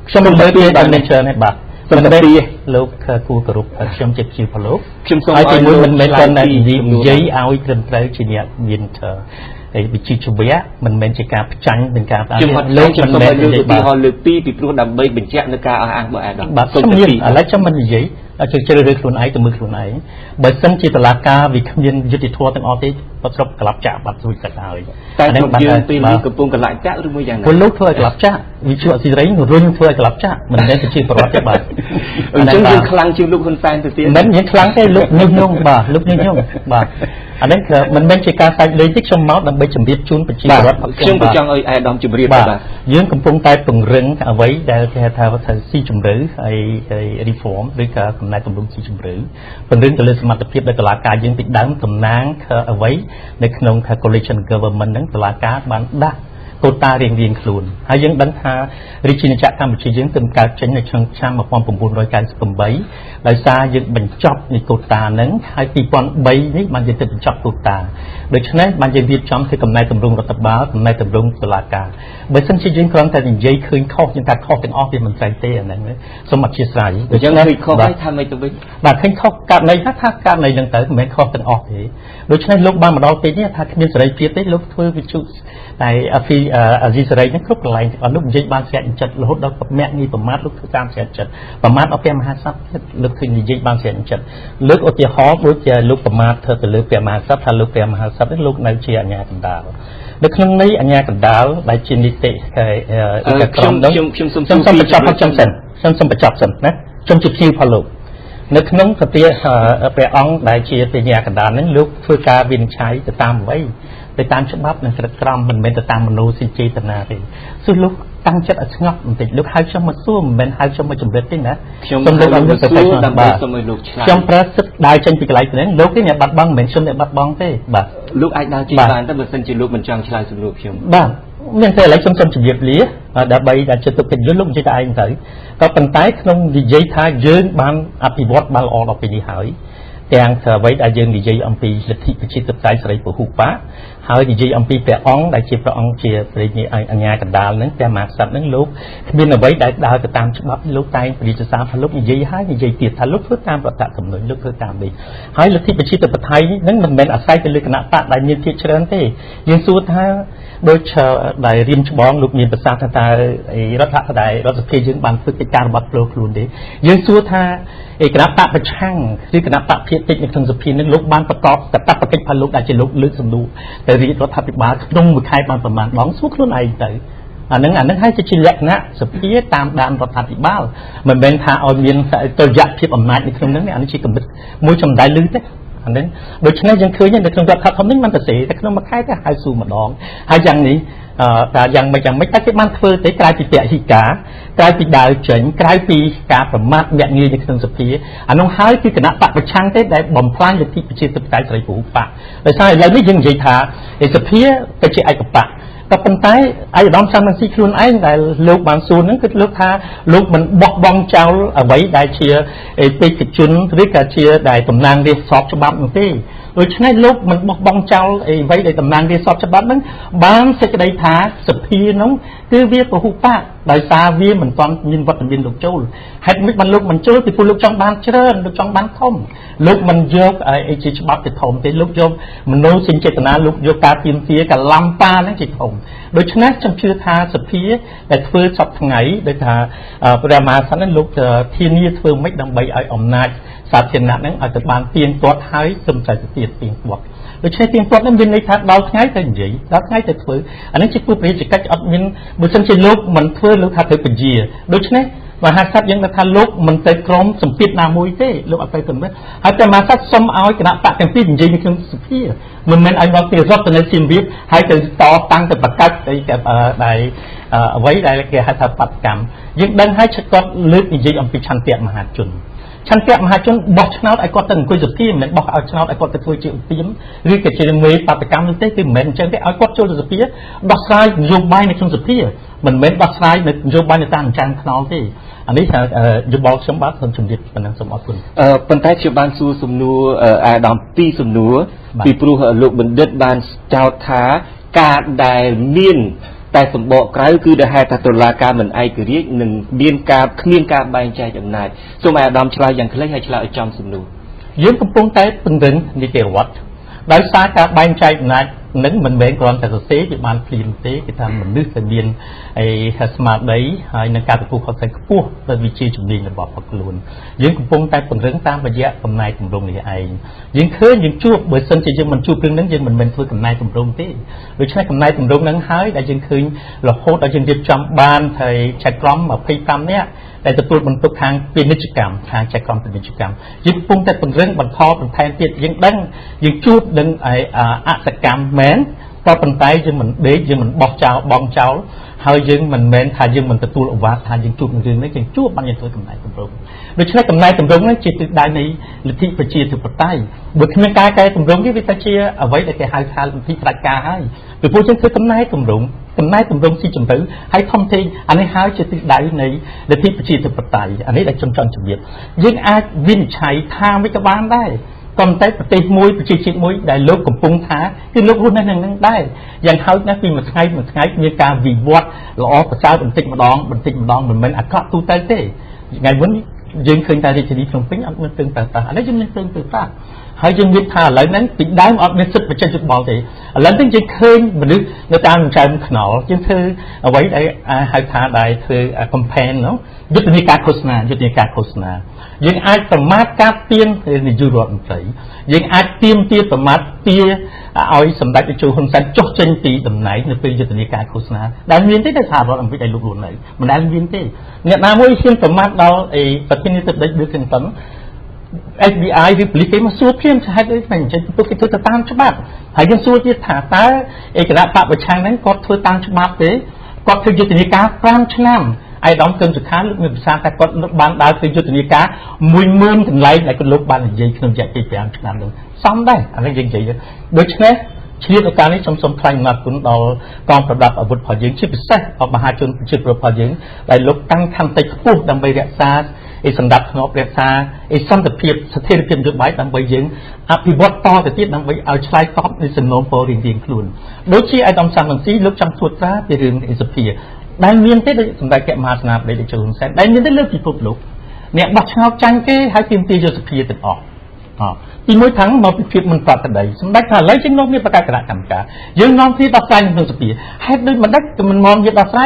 ខ្ញុំមិនលើកទេតែមានច្រើនទេបាទសូមទៅពីលោកគួរគោរពខ្ញុំជាជាពលលោកខ្ញុំសូមឲ្យមួយមិនមែនតែនិយាយឲ្យត្រឹមត្រូវជាអ្នកមានវិជ្ជាជីវៈមិនមែនជាការផ្ចាញ់នឹងការខ្ញុំលើកមិនមែនលើកឧទាហរណ៍លើកពីព្រោះដើម្បីបញ្ជាក់នៅការអះអាងរបស់អាដាមបាទសូមនិយាយឥឡូវខ្ញុំមិននិយាយជ្រើសរើសខ្លួនឯងទៅមើលខ្លួនឯងបើសិនជាតុលាការវាគ្មានយុត្តិធម៌ទាំងអស់ទេ bắt sập gặp chạm bắt xui sạch rồi tại trong dương pin cầm pung còn lại chạm rồi mới giang quân lúc thôi gặp chạm vì chuyện gì đấy người run thôi gặp chạm mình nên phải chia bỏ các bạn chúng dương khăng chương lúc hơn fan từ tiên mình những khăng cái lúc nhung lúc nhung bà anh ấy mình bên chỉ ca sai lấy tích trong máu đâm bây chuẩn bị chun bị chia bỏ chương bị trong ơi ai đom chuẩn bị bà dương cầm pung tay từng rừng ở vậy để theo thời si chuẩn bị ai reform với cả cầm này cầm pung si chuẩn bị phần rừng từ lên mặt tập hiệp để cả cả dương bị đám cầm nang ở vậyในขนม coalition government นั้นตุลาการបានដាក់កូតារៀងៗខ្លួនហើយយើងដឹងថារាជាណាចក្រកម្ពុជាយើងទើបកើតចេញនៅឆ្នាំ1998ដោយសារយើងបញ្ចប់នៃកូតាហ្នឹងហើយ2003នេះបានយើងទៅបញ្ចប់កូតាដូច្នេះបានយើងរៀបចំធ្វើកំណែទម្រង់រដ្ឋបាលកំណែទម្រង់តុលាការបើមិនជាយើងគ្រាន់តែនិយាយឃើញខុសយើងថាខុសទាំងអស់វាមិនស្អីទេអាហ្នឹងសូមអធិស្ឋានដូច្នេះខុសហើយថាមិនទៅវិញបាទឃើញខុសករណីថាករណីហ្នឹងទៅមិនមែនខុសទាំងអស់ទេដូច្នេះលោកបានមកដល់ពេលនេះថាគ្មានសេរីភាពទេលោកធ្វើវិទ្យុតែអាស៊ីសេរីហ្នឹងគ្រប់កន្លែងអត់លោកនិយាយបានស្រាក់ចិត្តរហូតដល់មាក់នេះប្រមាថលោកធ្វើតាមស្រាក់ចិត្តប្រមាថអត់ពេលមហាស័ព្ទទៀតលោកឃើញនិយាយបានស្រាក់ចិត្តលើកឧទាហរណ៍ដូចជាលោកប្រមាថធ្វើទៅលើព្រះមហាស័ព្ទថាលោកព្រះមហាស័ព្ទនេះលោកនៅជាអាជ្ញាកណ្ដាលនៅក្នុងនេះអាជ្ញាកណ្ដាលដែលជានីតិក្រុមនោះខ្ញុំសូមបញ្ចប់ខ្ញុំសូមបញ្ចប់សិនណាខ្ញុំជម្រាបផលលោកនៅក្នុងប្រទេសព្រះអង្គដែលជាអាជ្ញាកណ្ដាលហ្នឹងលោកធ្វើការវិនិច្ឆ័យទៅតាមអ្វីទៅតាមច្បាប់និងក្រឹតក្រមមិនមែនទៅតាមមនោសញ្ចេតនាទេគឺលោកតាំងចិត្តឲ្យស្ងប់បន្តិចលោកហៅខ្ញុំមកសួរមិនមែនហៅខ្ញុំមកជម្រាបទេណាខ្ញុំសូមលោកឲ្យលោកទៅដើម្បីសូមឲ្យលោកឆ្លើយខ្ញុំប្រើសិទ្ធិដើរចេញពីកន្លែងហ្នឹងលោកទេអ្នកបាត់បង់មិនមែនខ្ញុំអ្នកបាត់បង់ទេបាទលោកអាចដើរចេញបានតែបើសិនជាលោកមិនចង់ឆ្លើយសំណួរខ្ញុំបាទមានតែឥឡូវខ្ញុំសូមជម្រាបលាដើម្បីដែលចិត្តទុកចិត្តយល់លោកនិយាយតែឯងទៅក៏ប៉ុន្តែក្នុងនិយាយថាយើងបានអភិវឌ្ឍបានល្អដល់ពេលនេះហើយទាំងអ្វីដែលយើងនិយាយអំពីលទ្ធិប្រជាធិបតេយ្យសេរីពហុបកហើយនិយាយអំពីព្រះអង្គដែលជាព្រះអង្គជាព្រះអាជ្ញាកណ្ដាលហ្នឹងព្រះមហាក្សត្រហ្នឹងលោកគ្មានអ្វីដែលដើរទៅតាមច្បាប់លោកតែងព្រះរាជសារថាលោកនិយាយហើយនិយាយទៀតថាលោកធ្វើតាមរដ្ឋធម្មនុញ្ញលោកធ្វើតាមនេះហើយលទ្ធិប្រជាធិបតេយ្យហ្នឹងមិនមែនអាស្រ័យទៅលើគណៈបកដែលមានភាគច្រើនទេយើងសួរថាដូចដែលរៀមច្បងលោកមានប្រសាសន៍ថារដ្ឋសភាយើងបានធ្វើកិច្ចការរបស់ខ្លួនទេយើងសួរថាគណៈបកប្រឆាំងឬគណៈបកភាគតិចនៅក្នុងសភានឹងលោកបានប្រកបកាតព្វកិច្ចផលលោកដែលជាលោកលើកសំណួរទៅរាជរដ្ឋាភិបាលក្នុងមួយខែបានប្រមាណដងសួរខ្លួនឯងទៅអានឹងហើយជាលក្ខណៈសភាតាមដានរដ្ឋាភិបាលមិនមែនថាឲ្យមានតុល្យភាពអំណាចនៅក្នុងហ្នឹងអានេះជាកម្រិតមួយចំដែរលឺទេអានឹងដូច្នេះយើងឃើញនៅក្នុងរដ្ឋធម្មនុញ្ញមិនទៅសេតែក្នុងមួយខែទៅហៅសួរម្ដងហើយយ៉ាងនេះតែយ៉ាងមិនតែគេបានធ្វើទេក្រៅពីពហិការក្រៅពីដើរចេញក្រៅពីការប្រមាថមាក់ងាយនៅក្នុងសភាអានោះហើយគឺគណៈបកប្រឆាំងទេដែលបំផ្លាញលទ្ធិប្រជាធិបតេយ្យសេរីពហុបកដោយសារឥឡូវនេះយើងនិយាយថាសភាទៅជាឯកបកក៏ប៉ុន្តែអាយឧត្តមសំរងស៊ីខ្លួនឯងដែលលោកបានសួរហ្នឹងគឺលោកថាលោកមិនបោះបង់ចោលអ្វីដែលជាបេក្ខជនឬក៏ជាដែលតំណាងរាស្ត្រស្របច្បាប់នោះទេដូច្នេះលោកមិនបោះបង់ចោលអ្វីដែលតំណាងរាស្ត្រស្របច្បាប់ហ្នឹងបានសេចក្តីថាសភាហ្នឹងគឺវាពហុបកដោយសារវាមិនទាន់មានវត្តមានលោកចូលហេតុម៉េចបានលោកមិនចូលពីព្រោះលោកចង់បានច្រើនលោកចង់បានធំលោកមិនយកអីជាច្បាប់ទៅធំទេលោកយកមនោសញ្ចេតនាលោកយកការទៀមទាកឡំប៉ាហ្នឹងជាធំដូច្នេះខ្ញុំជឿថាសភាដែលធ្វើសពថ្ងៃដោយថាព្រះមហាក្សត្រហ្នឹងលោកធានាធ្វើម៉េចដើម្បីឲ្យអំណាចសាធារណៈហ្នឹងឲ្យទៅបានទៀងទាត់ហើយសឹមតែទៀតទៀងទាត់ដូច្នេះទៀងទាត់នេះមានន័យថាដល់ថ្ងៃទៅនិយាយដល់ថ្ងៃទៅធ្វើអានេះជាពុទ្ធរាជកិច្ចអត់មានបើមិនជាលោកមិនធ្វើលោកថាត្រូវពជាដូច្នេះមហាក្សត្រយើងថាលោកមិនទៅក្រុមសម្ពាធណាមួយទេលោកអត់ទៅទៅមើលហើយតែមហាក្សត្រសុំឲ្យគណៈបកទាំងពីរនិយាយនៅក្នុងសភាមិនមែនឲ្យមកពីរដ្ឋទៅនៅសៀមរាបហើយទៅតតាំងទៅប្រកាសទៅដែលអ្វីដែលគេហៅថាបដកម្មយើងដឹងហើយគាត់លើកនិយាយអំពីឆន្ទៈមហាជនឆន្ទៈមហាជនបោះឆ្នោតឲ្យគាត់ទៅអង្គុយសភាមិនមែនបោះឲ្យឆ្នោតឲ្យគាត់ទៅធ្វើជាឧទាមឬក៏ជាមេបដកម្មនោះទេគឺមិនមែនអញ្ចឹងទេឲ្យគាត់ចូលទៅសភាដោះស្រាយនយោបាយនៅក្នុងសភាមិនមែនដោះស្រាយនៅនយោបាយនៅតាមអញ្ចឹងខ្នល់ទេអានេះថាយោបល់ខ្ញុំបាទសូមជម្រាបប៉ុណ្ណឹងសូមអរគុណប៉ុន្តែខ្ញុំបានសួរសំណួរអាដាម2សំណួរពីព្រោះលោកបណ្ឌិតបានចោទថាការដែលមានតែសម្បកក្រៅគឺដែលហេតុថាតុលាការមិនឯករាជ្យនិងមានការគ្មានការបែងចែកអំណាចសូមអាដាមឆ្លើយយ៉ាងខ្លីហើយឆ្លើយឲ្យចំសំណួរយើងកំពុងតែពង្រឹងនីតិរដ្ឋដោយសារការបែងចែកអំណាច nâng mình bên còn cả tế bị ban phim tế cái tham mình nước sẽ biên ai smart đấy hay nâng cao được cuộc họp thành cua tại vì chi chuẩn bị là bỏ phật luôn những cùng phong tay phần rừng tam và dạ cầm này cùng rong này ai những khơi những chuột bởi sân chỉ dân mình chuột rừng nâng dân mình thôi cầm này cùng rong tế đối với cầm này cùng rong nâng hái đã dân khơi là hốt đã dân việc trong ban thầy chạy crom mà phi tam nhéแต่จะตัวมันตัวทางเป็นนิจกรรมทางใจกรรมเป็นนิจกรรมยิ่งปุ่งแต่เป็นเรื่องบรรทอเป็นแทนเตียยิ่งดังยิ่งจูดดังไออัตกรรมแม้นก็เป็นไปยิ่งมันเด็กยิ่งมันบอกเจ้าบองเจ้าเฮายิ่งมันแม้นทายยิ่งมันตัวอวาทายยิ่งจูดเรื่องนั้นยิ่งจูดมันยิ่งตัวกำไรกำรงโดยเฉพาะกำไรกำรงนั้นจิตติดได้ในลิธิปัจจัยถือปัจจัยบุตรเมียกายกำรงที่วิจัยเอาไว้ในการหาทางที่ประกาศให้หรือผู้เชี่ยวชาญกำไรกำรงที่จำเป็นให้ท่องเที่ยวอันนี้หาจิตติดได้ในลิธิปัจจัยถือปัจจัยอันนี้ได้จำจำเบียดยิ่งอาจวินชัยทางวิจารณ์ได้ตอนแต่ปฏิมวยปฏิจิตมวยได้ลบกับปุงท้าคือลบรุ่นนั้นได้อย่างเขานะปีมันไงมีการวิวัฒน์ล้อประชาบันติมาดองเหมือนอักขระตูเต้ไงวันยืนคืนตาดีชนิดตรงปิ้งอันมันตึงตาอันนี้ยังไม่ตึงตาให้ยังวิทาหลังนั้นปิดได้ออกในสุดประจันจุดบอลเลยหลังนั้นยังเคยมันนึกในตามใจมันขนอยังเธอเอาไว้ได้ให้ทาได้เธอคอมเพนเนาะยุติการโฆษณายังอาจประมาทการเตียนในยุโรปมันใส่ยังอาจเตียมประมาทเตียเอาสำหรับจูคนสันจดเจนตีดำไหนในเป็นยุติการโฆษณาได้เรียนที่ได้ทราบว่ามันเป็นลูกหลานไหนมันได้เรียนที่เนี่ยน้ำมันเชื่อมประมาทเราประเทศนี้จะได้ดูถึงตอนFBI หรือผลิตมาสู้เพียงใช้ได้เหมือนจะตัวกิจตามฉบับหายังสู้ที่ถาตาเอกราชปะประชานั้นก็เธอตามฉบับเลยก็เธอยุติการพรามชนะไอ้ดองเกินสุดท้ายลูกมีภาษาแต่ก็บานดาวคือยุติการมุยเมืองถึงไรแต่ก็ลูกบานใหญ่ขนมใหญ่ไปพรามชนะเลยซ้ำได้อะไรยังใหญ่โดยเฉพาะชีวิตการนี้สมพลังมาคุณเรากองประดับอาวุธพอยิงชีพพิเศษออกมาหาจนชีพพอยิงได้ลูกตั้งคำติดพูดดังใบเรียซาไอ้สันดับของเรียซาไอ้สันตะเพียบสเตอร์เพียบจุดใบดังใบยิงอภิวัตต่อแต่ที่ดังใบเอาชายท็อปในสนองโปรดินคลุนโดยที่ไอ้ดองซังหลังซีลูกจำสุดซาไปเรื่องไอ้สเปียได้เมียนที่ได้สำหรับแกมาสนาได้เจอหุ่นแสนได้เมียนที่เลือกที่พบลูกเนี่ยบัดเช้าจังเก้ให้ทีมตีจะสเปียติดออกปีมวยทั้งมาพิพิธมันปราดใดสำหรับถ้าไล่จึงน้องมีประกาศกระทำการยังน้องที่ตัดใจมันสเปียให้ด้วยมันได้มันมองยึดตัดใจ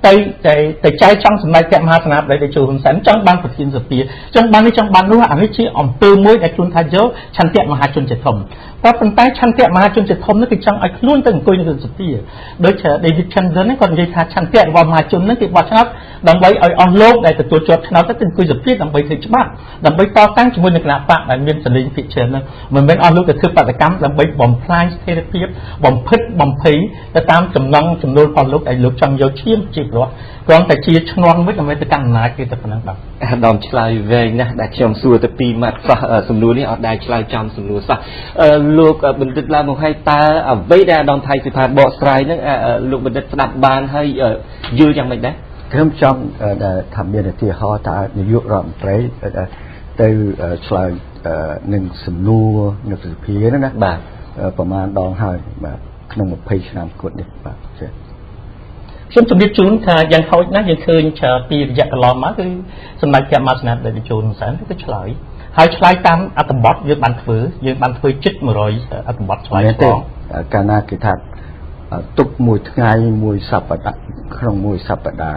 แต่ใจจังสมัยแกมหาสนาได้เจอหุ่นแสนจังบางประเทศสเปียจังบางนี่จังบางรู้ว่าอันนี้ชื่ออ่อมเติมมวยแต่จุนทายเยอะชันเตะมหาชนเจตมเพราะเป็นใต้ชันเตะมหาชนเจตมนั่นคือจังไอ้ล้วนตั้งกุยในสเปียโดยเฉพาะเดวิดชันเดอร์นั่นก่อนจะชันเตะว่ามหาชนนั่นคือว่าชนะดังใบเอาออนโลกได้แต่ตัวจดชนะตั้งกุยสเปียดังใบถือฉบับดังใบต่อตั้งจมูกในขณะปะดังเมียนสลิงพิเชนนั่นมันเป็นออนโลกแต่คือปฏิกรรมดังใบบอมพลายเทเลเปียบบอมพิษบอมผีแต่ตามจำนวนออนโลกไอ้ลูกจังโยเชี่ยมจีบหรอก่อนแต่ชีชนวนไม่ทำไมจะตั้งนานคือแต่พนังแบบดอมชลายเวงนะได้ชมสูตรปีมัดสมรู้นี่เอาได้ชลายจำสมรู้ซะลูกบันทึกลาโมให้ตาไว้ได้ดอมไทยสิพาบอกสไลด์นั่นลูกบันทึกดับบานให้ยืดยังไม่ได้เริ่มจำทำเมียนที่เขาตาในยุครำไรได้ชลายหนึ่งสมรู้หนึ่งสุพีนั่นนะแบบประมาณดองให้แบบขนมเพชรน้ำกดเนี่ยแบบใช่ช่วงสมเด็จจูนค่ะยังเขานะยังเคยเชิญปีอยากลองมาคือสมัยแกมาสนับได้จูนแสนก็เฉลยหายชลายตามอัตบอสยืนบันฝืนจิตมารอยอัตบอสชลายของการนากิทัดตุกมวยไงมวยสับปะดาขนมมวยสับปะดา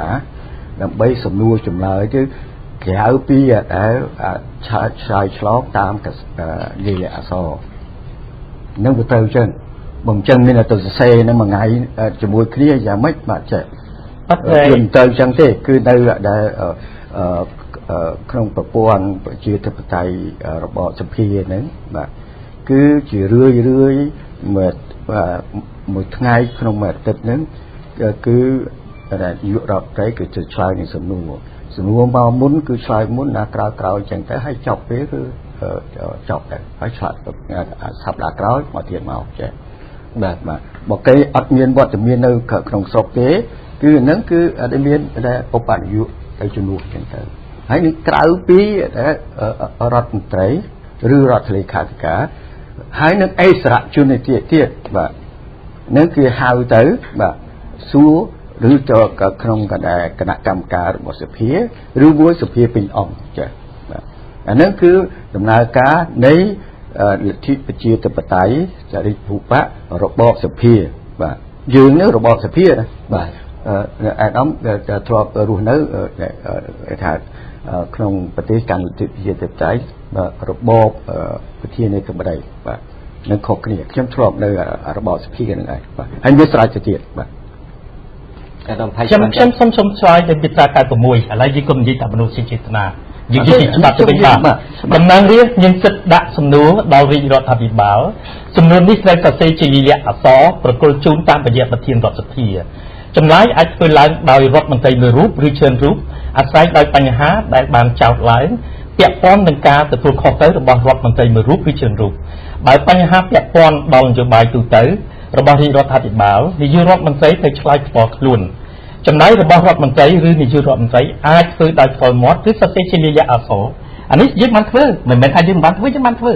ดังใบสมรู้จุ่มเลยchứแกเอาปีแต่ชายฉลองตามกับยี่แหละซอนั่งไปเติมเชิงบางจังนี่làตัวเซนั่นมาไงจมูกเคลียอย่าไม่มาเจ็บยืนเติมจังเต้คือในได้ขนมประปวนจีตปไตยระบบสปีนั้นแบบคือจีเรื่อยเหมือนmột ngày không mà tếtนั้นcứ làยุโรปได้คือจะใช้ในสมุนมามุนคือใช้มุนนะกล่าวจังแต่ให้จบไปคือจบได้ให้ใช้สับดากล่าวมาเทียนมาใช่แบบมาบอกcáiอัดเมียนบอดจะเมียนในขนมสกเต้คือนั้นคือได้เมียนได้ปปันยุได้จุนุจังแต่ให้นึกกล่าวปีได้รัฐมนตรีหรือรัฐเลขาธิการให้นึกไอ้สระจุนในเตี้ยแบบนั่นคือหาวิจัยแบบสู้หรือจะกับขนมกันได้คณะกรรมการบทสเปียหรือบัวสเปียเป็นอ่องใช่อันนั้นคือดำเนินการใน លទ្ធិប្រជាធិបតេយ្យចរិតភូបៈរបបសភាបាទយើងនេះរបបសភាបាទអាដាមធ្លាប់រស់នៅថាក្នុងប្រទេសកាន់លទ្ធិប្រជាធិបតេយ្យរបបប្រធានាធិបតីបាទនឹងខុសគ្នាខ្ញុំធ្លាប់នៅរបបសភាហ្នឹងឯងបាទហើយមានស្រេចទៅទៀតបាទខ្ញុំសូមឆ្លើយទៅពីការ96ឥឡូវយើងគុំនិយាយតែមនុស្សចេតនាយើងនិយាយច្បាប់ទៅវិញបាទតំណាងរាស្ត្រមានសិទ្ធិដាក់សំណួរដល់រាជរដ្ឋាភិបាលសំណួរនេះត្រូវសរសេរជាលិខិតអក្សរប្រគល់ជូនតាមរយៈប្រធានរដ្ឋសភាចម្លើយអាចធ្វើឡើងដោយរដ្ឋមន្ត្រីមួយរូបឬច្រើនរូបអាស្រ័យដោយបញ្ហាដែលបានចោទឡើងពាក់ព័ន្ធនឹងការទទួលខុសត្រូវរបស់រដ្ឋមន្ត្រីមួយរូបឬច្រើនរូបបើបញ្ហាពាក់ព័ន្ធដល់នយោបាយទូទៅរបស់រាជរដ្ឋាភិបាលនាយករដ្ឋមន្ត្រីត្រូវឆ្លើយផ្ទាល់ខ្លួនចំណែករបស់រដ្ឋមន្ត្រីឬនាយករដ្ឋមន្ត្រីអាចធ្វើដោយផ្ទាល់មាត់ឬសរសេរជាលិខិតអក្សរអានេះយើងបានធ្វើមិនមែនថាយើងមិនបានធ្វើយើងបានធ្វើ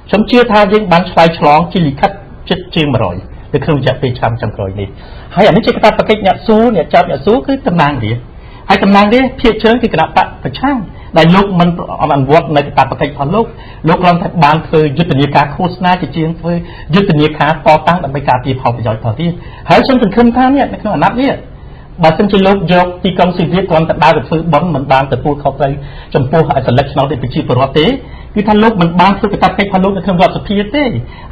ខ្ញុំជឿថាយើងបានឆ្លើយឆ្លងជាលិខិតចិត្តជាង100នៅក្នុងរយៈពេលឆ្នាំចុងក្រោយនេះហើយអានេះជាកាតព្វកិច្ចអ្នកស៊ូអ្នកចាប់អ្នកស៊ូគឺតំណាងរាស្ត្រហើយតំណាងរាស្ត្រភាគច្រើនគឺគណៈបកប្រឆាំងដែលលោកមិនអនុវត្តនៅកាតព្វកិច្ចរបស់លោកគ្រាន់តែបានធ្វើយុទ្ធនាការឃោសនាជាជាងធ្វើយុទ្ធនាការតតាំងដើម្បីការពារផលប្រយោជន៍ផលទៀតហើយខ្ញុំសង្ឃឹមថានេះនៅក្នុងអាណត្តិនេះបើសិនជាលោកយកទីក្រុងសៀមរាបគ្រាន់តែដើរទៅធ្វើបន់មិនបានទទួលខុសត្រូវចំពោះឲ្យសិលឹកឆ្នោតនៃប្រជាពលរដ្ឋទេគឺថាលោកមិនបានធ្វើកាតព្វកិច្ចរបស់លោកនៅក្នុងរដ្ឋសភាទេ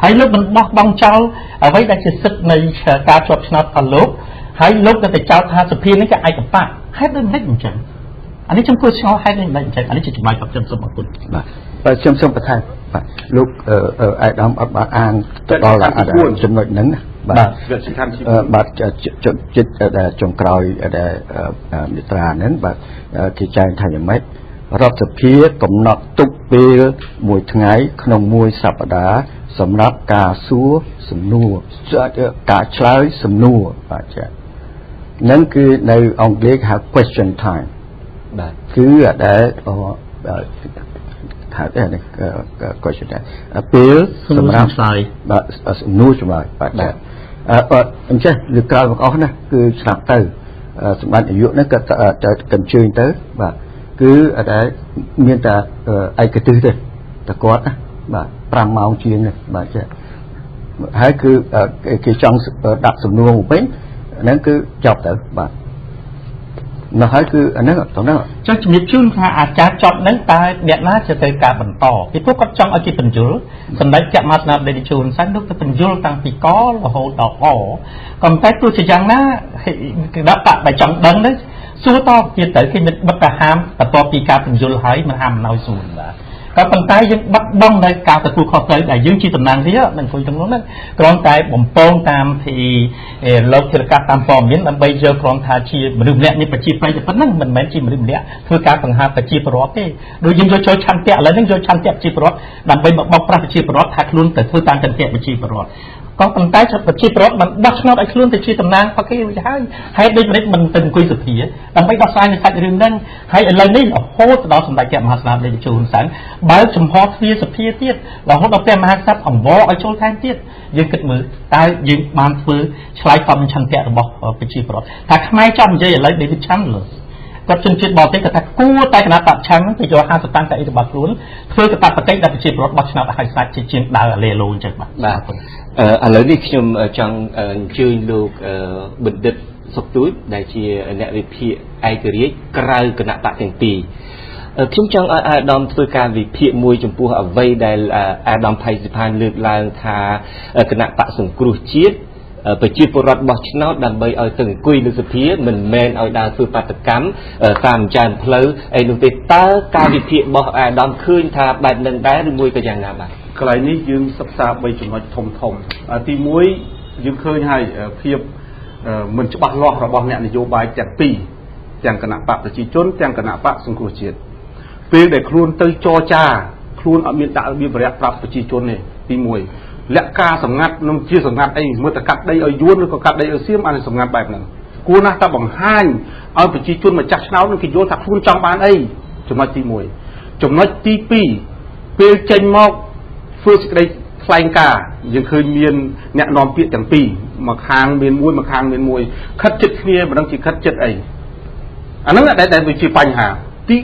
ហើយលោកមិនបោះបង់ចោលអ្វីដែលជាសិទ្ធិនៃការជាប់ឆ្នោតរបស់លោកហើយលោកទៅចោទថាសភានេះក៏ឯកបកហេតុដូចម្តេចអញ្ចឹងអានេះខ្ញុំគួរឆ្ងល់ហេតុដូចម្តេចអញ្ចឹងអានេះជាចម្លើយរបស់ខ្ញុំសូមអរគុណបាទខ្ញុំសូមបន្ថែមបាទលោកអាយដាមអត់បានអានទៅដល់ចំណុចហ្នឹងបាទបាទចិត្តចុងក្រោយដែលមិត្រាហ្នឹងបាទគេចែងថាយ៉ាងម៉េចរដ្ឋសភាកំណត់ទុកពេលមួយថ្ងៃក្នុងមួយសប្តាហ៍សម្រាប់ការសួរសំណួរការឆ្លើយសំណួរបាទចា៎ហ្នឹងគឺនៅអង់គ្លេសហៅ question time បាទគឺដែលថានេះ question time ពេលសម្រាប់ឆ្លើយបាទសំណួរឆ្លើយបាទចា៎អញ្ចឹងលើក្រោយបងប្អូនណាគឺឆ្លាប់ទៅសម្បត្តិអាយុហ្នឹងក៏កញ្ជើញទៅបាទគឺដែលមានតែឯកទេសទេតែគាត់ណាបាទ5ម៉ោងជាងនេះបាទចា៎ហើយគឺគេចង់ដាក់សំណួរមកវិញហ្នឹងគឺចប់ទៅបាទនោះហើយគឺអានេះតោះណាចុះជំរាបជូនថាអាចារ្យចប់ហ្នឹងតើអ្នកណាจะទៅការបន្តពីព្រោះគាត់ចង់ឲ្យគេបញ្យល់សម្ដេចចក្រមហាសេនាបតីជួនសាច់លោកទៅបញ្យល់តាំងពីករហូតដល់អក៏តែទោះជាយ៉ាងណាគណៈបកដែលចង់ដឹងហ្នឹងសួរតទៀតទៅគេមិនបិទទៅហាមបន្ទាប់ពីការបញ្យល់ហើយមិនហាមមិនឲ្យសួរបាទក៏ប៉ុន្តែយើងបាត់បង់នៅការទទួលខុសត្រូវដែលយើងជាតំណាងរាស្ត្រមិនអង្គុយទាំងនោះហ្នឹងគ្រាន់តែបំពងតាមពីលោកធារកាសតាមព័ត៌មានដើម្បីយកគ្រាន់ថាជាមនុស្សម្នាក់នេះប្រជាប្រិយតែប៉ុណ្ណឹងមិនមែនជាមនុស្សម្នាក់ធ្វើការបង្ហាញប្រជាពលរដ្ឋទេដូចយើងយកចូលឆន្ទៈឥឡូវហ្នឹងយកឆន្ទៈប្រជាពលរដ្ឋដើម្បីមកបោកប្រាស់ប្រជាពលរដ្ឋថាខ្លួនទៅធ្វើតាមឆន្ទៈប្រជាពលរដ្ឋក៏ប៉ុន្តែប្រជាពលរដ្ឋមិនបោះឆ្នោតឲ្យខ្លួនទៅជាតំណាងបកគេរួចហើយហេតុដូចម្តេចមិនទៅអង្គុយសភាដើម្បីដោះស្រាយនៅសាច់រឿងហ្នឹងហើយឥឡូវនេះរហូតដល់សម្ដេចព្រះមហាក្សត្រលេខជួនសាំងបើកចំហទ្វារសភាទៀតរហូតដល់ព្រះមហាក្សត្រអង្វរឲ្យចូលថែមទៀតយើងគិតមើលតើយើងបានធ្វើឆ្លើយតបនឹងឆន្ទៈរបស់ប្រជាពលរដ្ឋថាខ្មែរចង់និយាយឥឡូវ David Chandler គាត់ជនជាតិបរទេសគាត់ថាគួរតែគណៈបព្វឆាំងទៅយក50តាំងតែអីរបស់ខ្លួនធ្វើកាតព្វកិច្ចដល់ប្រជាពលរដ្ឋបោះឆ្នោតឲ្យស្ដេចជាងដើរលេឡូអញ្ចឹងបាទឥឡូវនេះខ្ញុំចង់អញ្ជើញលោកបណ្ឌិតសុកទូចដែលជាអ្នកវិភាគឯករាជ្យក្រៅគណៈបកទាំងពីរខ្ញុំចង់ឲ្យអាដាមធ្វើការវិភាគមួយចំពោះអ្វីដែលអាដាមផៃសិផានលើកឡើងថាគណៈបកសង្គ្រោះជាតិប្រជាពលរដ្ឋបោះឆ្នោតដើម្បីឲ្យទៅអង្គុយនៅសភាមិនមែនឲ្យដើរធ្វើបាតកម្មតាមចានផ្លូវអីនោះទេតើការវិភាគរបស់អាដាមឃើញថាបែបនឹងដែរឬមួយក៏យ៉ាងណាបាទកន្លែងនេះយើងសិក្សា3ចំណុចធំទី1យើងឃើញហើយភាពមិនច្បាស់លាស់របស់អ្នកនយោបាយទាំងពីរទាំងគណៈបកប្រជាជនទាំងគណៈបកសង្គ្រោះជាតិពេលដែលខ្លួនទៅចរចាខ្លួនអត់មានដាក់របៀបរយៈប្រាប់ប្រជាជនទេទី1លក្ខការសម្ងាត់នឹងជាសម្ងាត់អីមើលតែកាត់ដីឲ្យយួនឬក៏កាត់ដីឲ្យសៀមអានេះសម្ងាត់បែបហ្នឹងគួរណាស់តែបង្ហាញឲ្យប្រជាជនម្ចាស់ឆ្នោតនឹងគេយល់ថាខ្លួនចង់បានអីចំណុចទី1ចំណុចទី2ពេលចេញមកធ្វើសេចក្តីថ្លែងការណ៍យើងឃើញមានអ្នកនាំពាក្យទាំងពីរមកខាងមានមួយមកខាងមានមួយខិតចិត្តគ្នាមិនដឹងជាខិតចិត្តអីអាហ្នឹងដែលវាជាបញ្ហាទី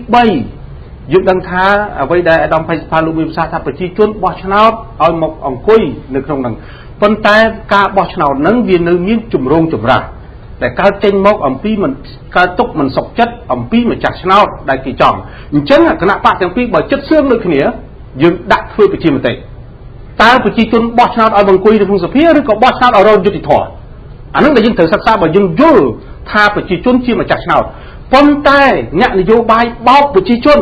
3 យើងដឹងថាអ្វីដែលអាដាមផៃសផាលោកមានប្រសាសន៍ថាប្រជាជនបោះឆ្នោតឲ្យមកអង្គុយនៅក្នុងហ្នឹងប៉ុន្តែការបោះឆ្នោតហ្នឹងវានៅមានចម្រូងចម្រាសដែលកើតចេញមកអំពីមិនកើតទុកមិនសុខចិត្តអំពីម្ចាស់ឆ្នោតដែលគេចង់អញ្ចឹងគណៈបកទាំងពីរបើចិត្តសឿងដូចគ្នាយើងដាក់ធ្វើប្រជាមតិតើប្រជាជនបោះឆ្នោតឲ្យអង្គុយនៅក្នុងសភាឬក៏បោះឆ្នោតឲ្យរកយុត្តិធម៌អាហ្នឹងដែលយើងត្រូវសិក្សាបើយើងយល់ថាប្រជាជនជាម្ចាស់ឆ្នោតប៉ុន្តែអ្នកនយោបាយបោកប្រជាជន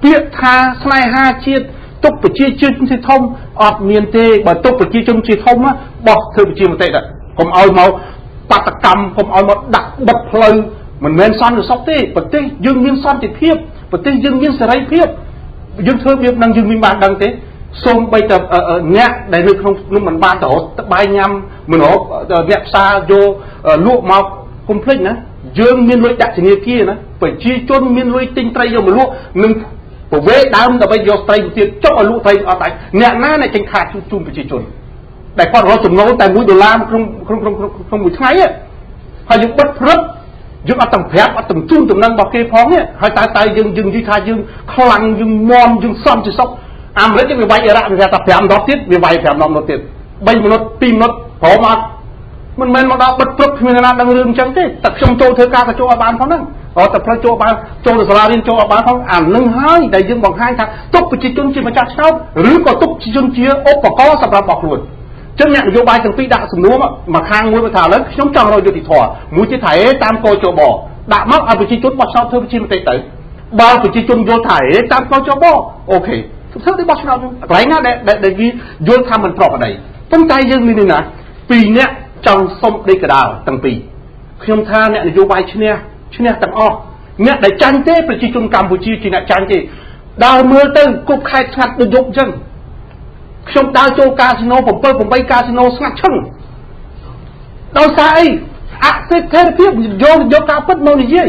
ពាក្យថាស្នេហាជាតិទុកប្រជាជនជាធំអត់មានទេបើទុកប្រជាជនជាធំបោះធ្វើប្រជាមតិទៅកុំឲ្យមកបាតកម្មកុំឲ្យមកដាក់បិទផ្លូវមិនមែនសន្តិសុខទេប្រទេសយើងមានសន្តិភាពប្រទេសយើងមានសេរីភាពយើងធ្វើវានឹងយើងមានបានដឹងទេសូមបីតែអ្នកដែលនៅក្នុងនោះមិនបានទៅរកបាយញ៉ាំមិនរកអ្នកផ្សារយកលក់មកកុំភ្លេចណាយើងមានលុយដាក់ធនាគារណាប្រជាជនមានលុយទិញត្រីយកមកលក់នឹងប្រវេដើមដើម្បីយកត្រីទៅទៀតចុះឲ្យលក់ត្រីអត់ដែរអ្នកណាអ្នកចេញខាតជូនប្រជាជនដែលគាត់រកចំណូលតែ$1ក្នុងមួយថ្ងៃហើយយើងបិទព្រឹបយើងអត់ទាំងប្រាប់អត់ទាំងជូនតំណែងរបស់គេផងហើយតែយើងនិយាយថាយើងខ្លាំងយើងមមយើងសន្តិសុខអាមេរិកវាវាយអ៊ីរ៉ាក់វាថា5ដុល្លារទៀតវាវាយ5ដុល្លារទៀត3មិនិត2មិនិតព្រមអត់មិនមែនមកដល់បិទព្រឹបគ្មានណាដឹងរឿងអញ្ចឹងទេតែខ្ញុំចូលធ្វើការក៏ចូលឲ្យបានផងហ្នឹងតែផ្លូវចូលបានចូលទៅសាលារៀនចូលឲ្យបានផងអានឹងហើយដែលយើងបង្ហាញថាទុកប្រជាជនជាម្ចាស់ឆ្នោតឬក៏ទុកប្រជាជនជាឧបករណ៍សម្រាប់បោះខ្លួនចឹងអ្នកនយោបាយទាំងពីរដាក់សំណួរមកខាងមួយថាឥឡូវខ្ញុំចង់រកយុត្តិធម៌មួយទៀតថាតាមកោចបដាក់មកឲ្យប្រជាជនបោះឆ្នោតធ្វើប្រជាមតិទៅបើប្រជាជនយល់ថាតាមកោចបអូខេធ្វើទៅបោះឆ្នោតកន្លែងណាដែលគេយល់ថាមិនប្រក្រតីប៉ុន្តែយើងមានណាពីរអ្នកចង់សុំដេកដាលទាំងពីរខ្ញុំថាអ្នកនយោបាយឈ្នះទាំងអស់អ្នកដែលចាញ់ទេប្រជាជនកម្ពុជាជាអ្នកចាញ់ទេដើរមើលទៅគប់ខែស្ងាត់ដូចយប់អញ្ចឹងខ្ញុំដើរចូលកាស៊ីណូ7-8កាស៊ីណូស្ងាត់ឈឹងដោយសារអីអសិទ្ធិភាពយកការពិតមកនិយាយ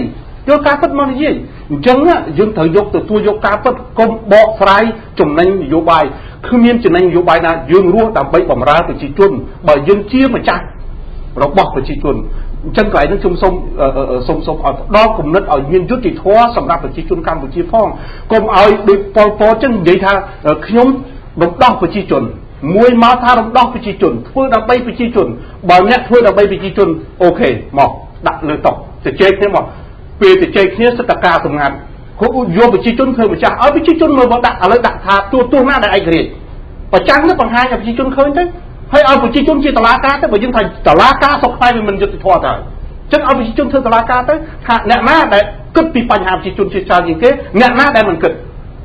យកការពិតមកនិយាយអញ្ចឹងយើងត្រូវយកទទួលយកការពិតកុំបកស្រាយចំណេញនយោបាយគ្មានចំណេញនយោបាយណាយើងរស់ដើម្បីបម្រើប្រជាជនបើយើងជាម្ចាស់របស់ប្រជាជនអញ្ចឹងកន្លែងនេះខ្ញុំសូមឲ្យផ្ដល់គំនិតឲ្យមានយុត្តិធម៌សម្រាប់ប្រជាជនកម្ពុជាផងកុំឲ្យដូចប៉ុលពតអញ្ចឹងនិយាយថាខ្ញុំរំដោះប្រជាជនមួយមកថារំដោះប្រជាជនធ្វើដើម្បីប្រជាជនបើអ្នកធ្វើដើម្បីប្រជាជនអូខេមកដាក់លើតុទៅជែកគ្នាមកពេលទៅជែកគ្នាសិទ្ធិការសម្ងាត់គាត់យកប្រជាជនធ្វើម្ចាស់ឲ្យប្រជាជនមើលមកដាក់ឥឡូវដាក់ថាទោះណាដែលឯករាជ្យប្រចាំទៅបង្ហាញឲ្យប្រជាជនឃើញទៅហើយឲ្យប្រជាជនជាតឡាការទៅបើយើងថាតឡាការសុខផ្នែកវាមិនយុត្តិធម៌ទៅអញ្ចឹងឲ្យប្រជាជនធ្វើតឡាការទៅថាអ្នកណាដែលគិតពីបញ្ហាប្រជាជនជាច្រើនជាងគេអ្នកណាដែលមិនគិត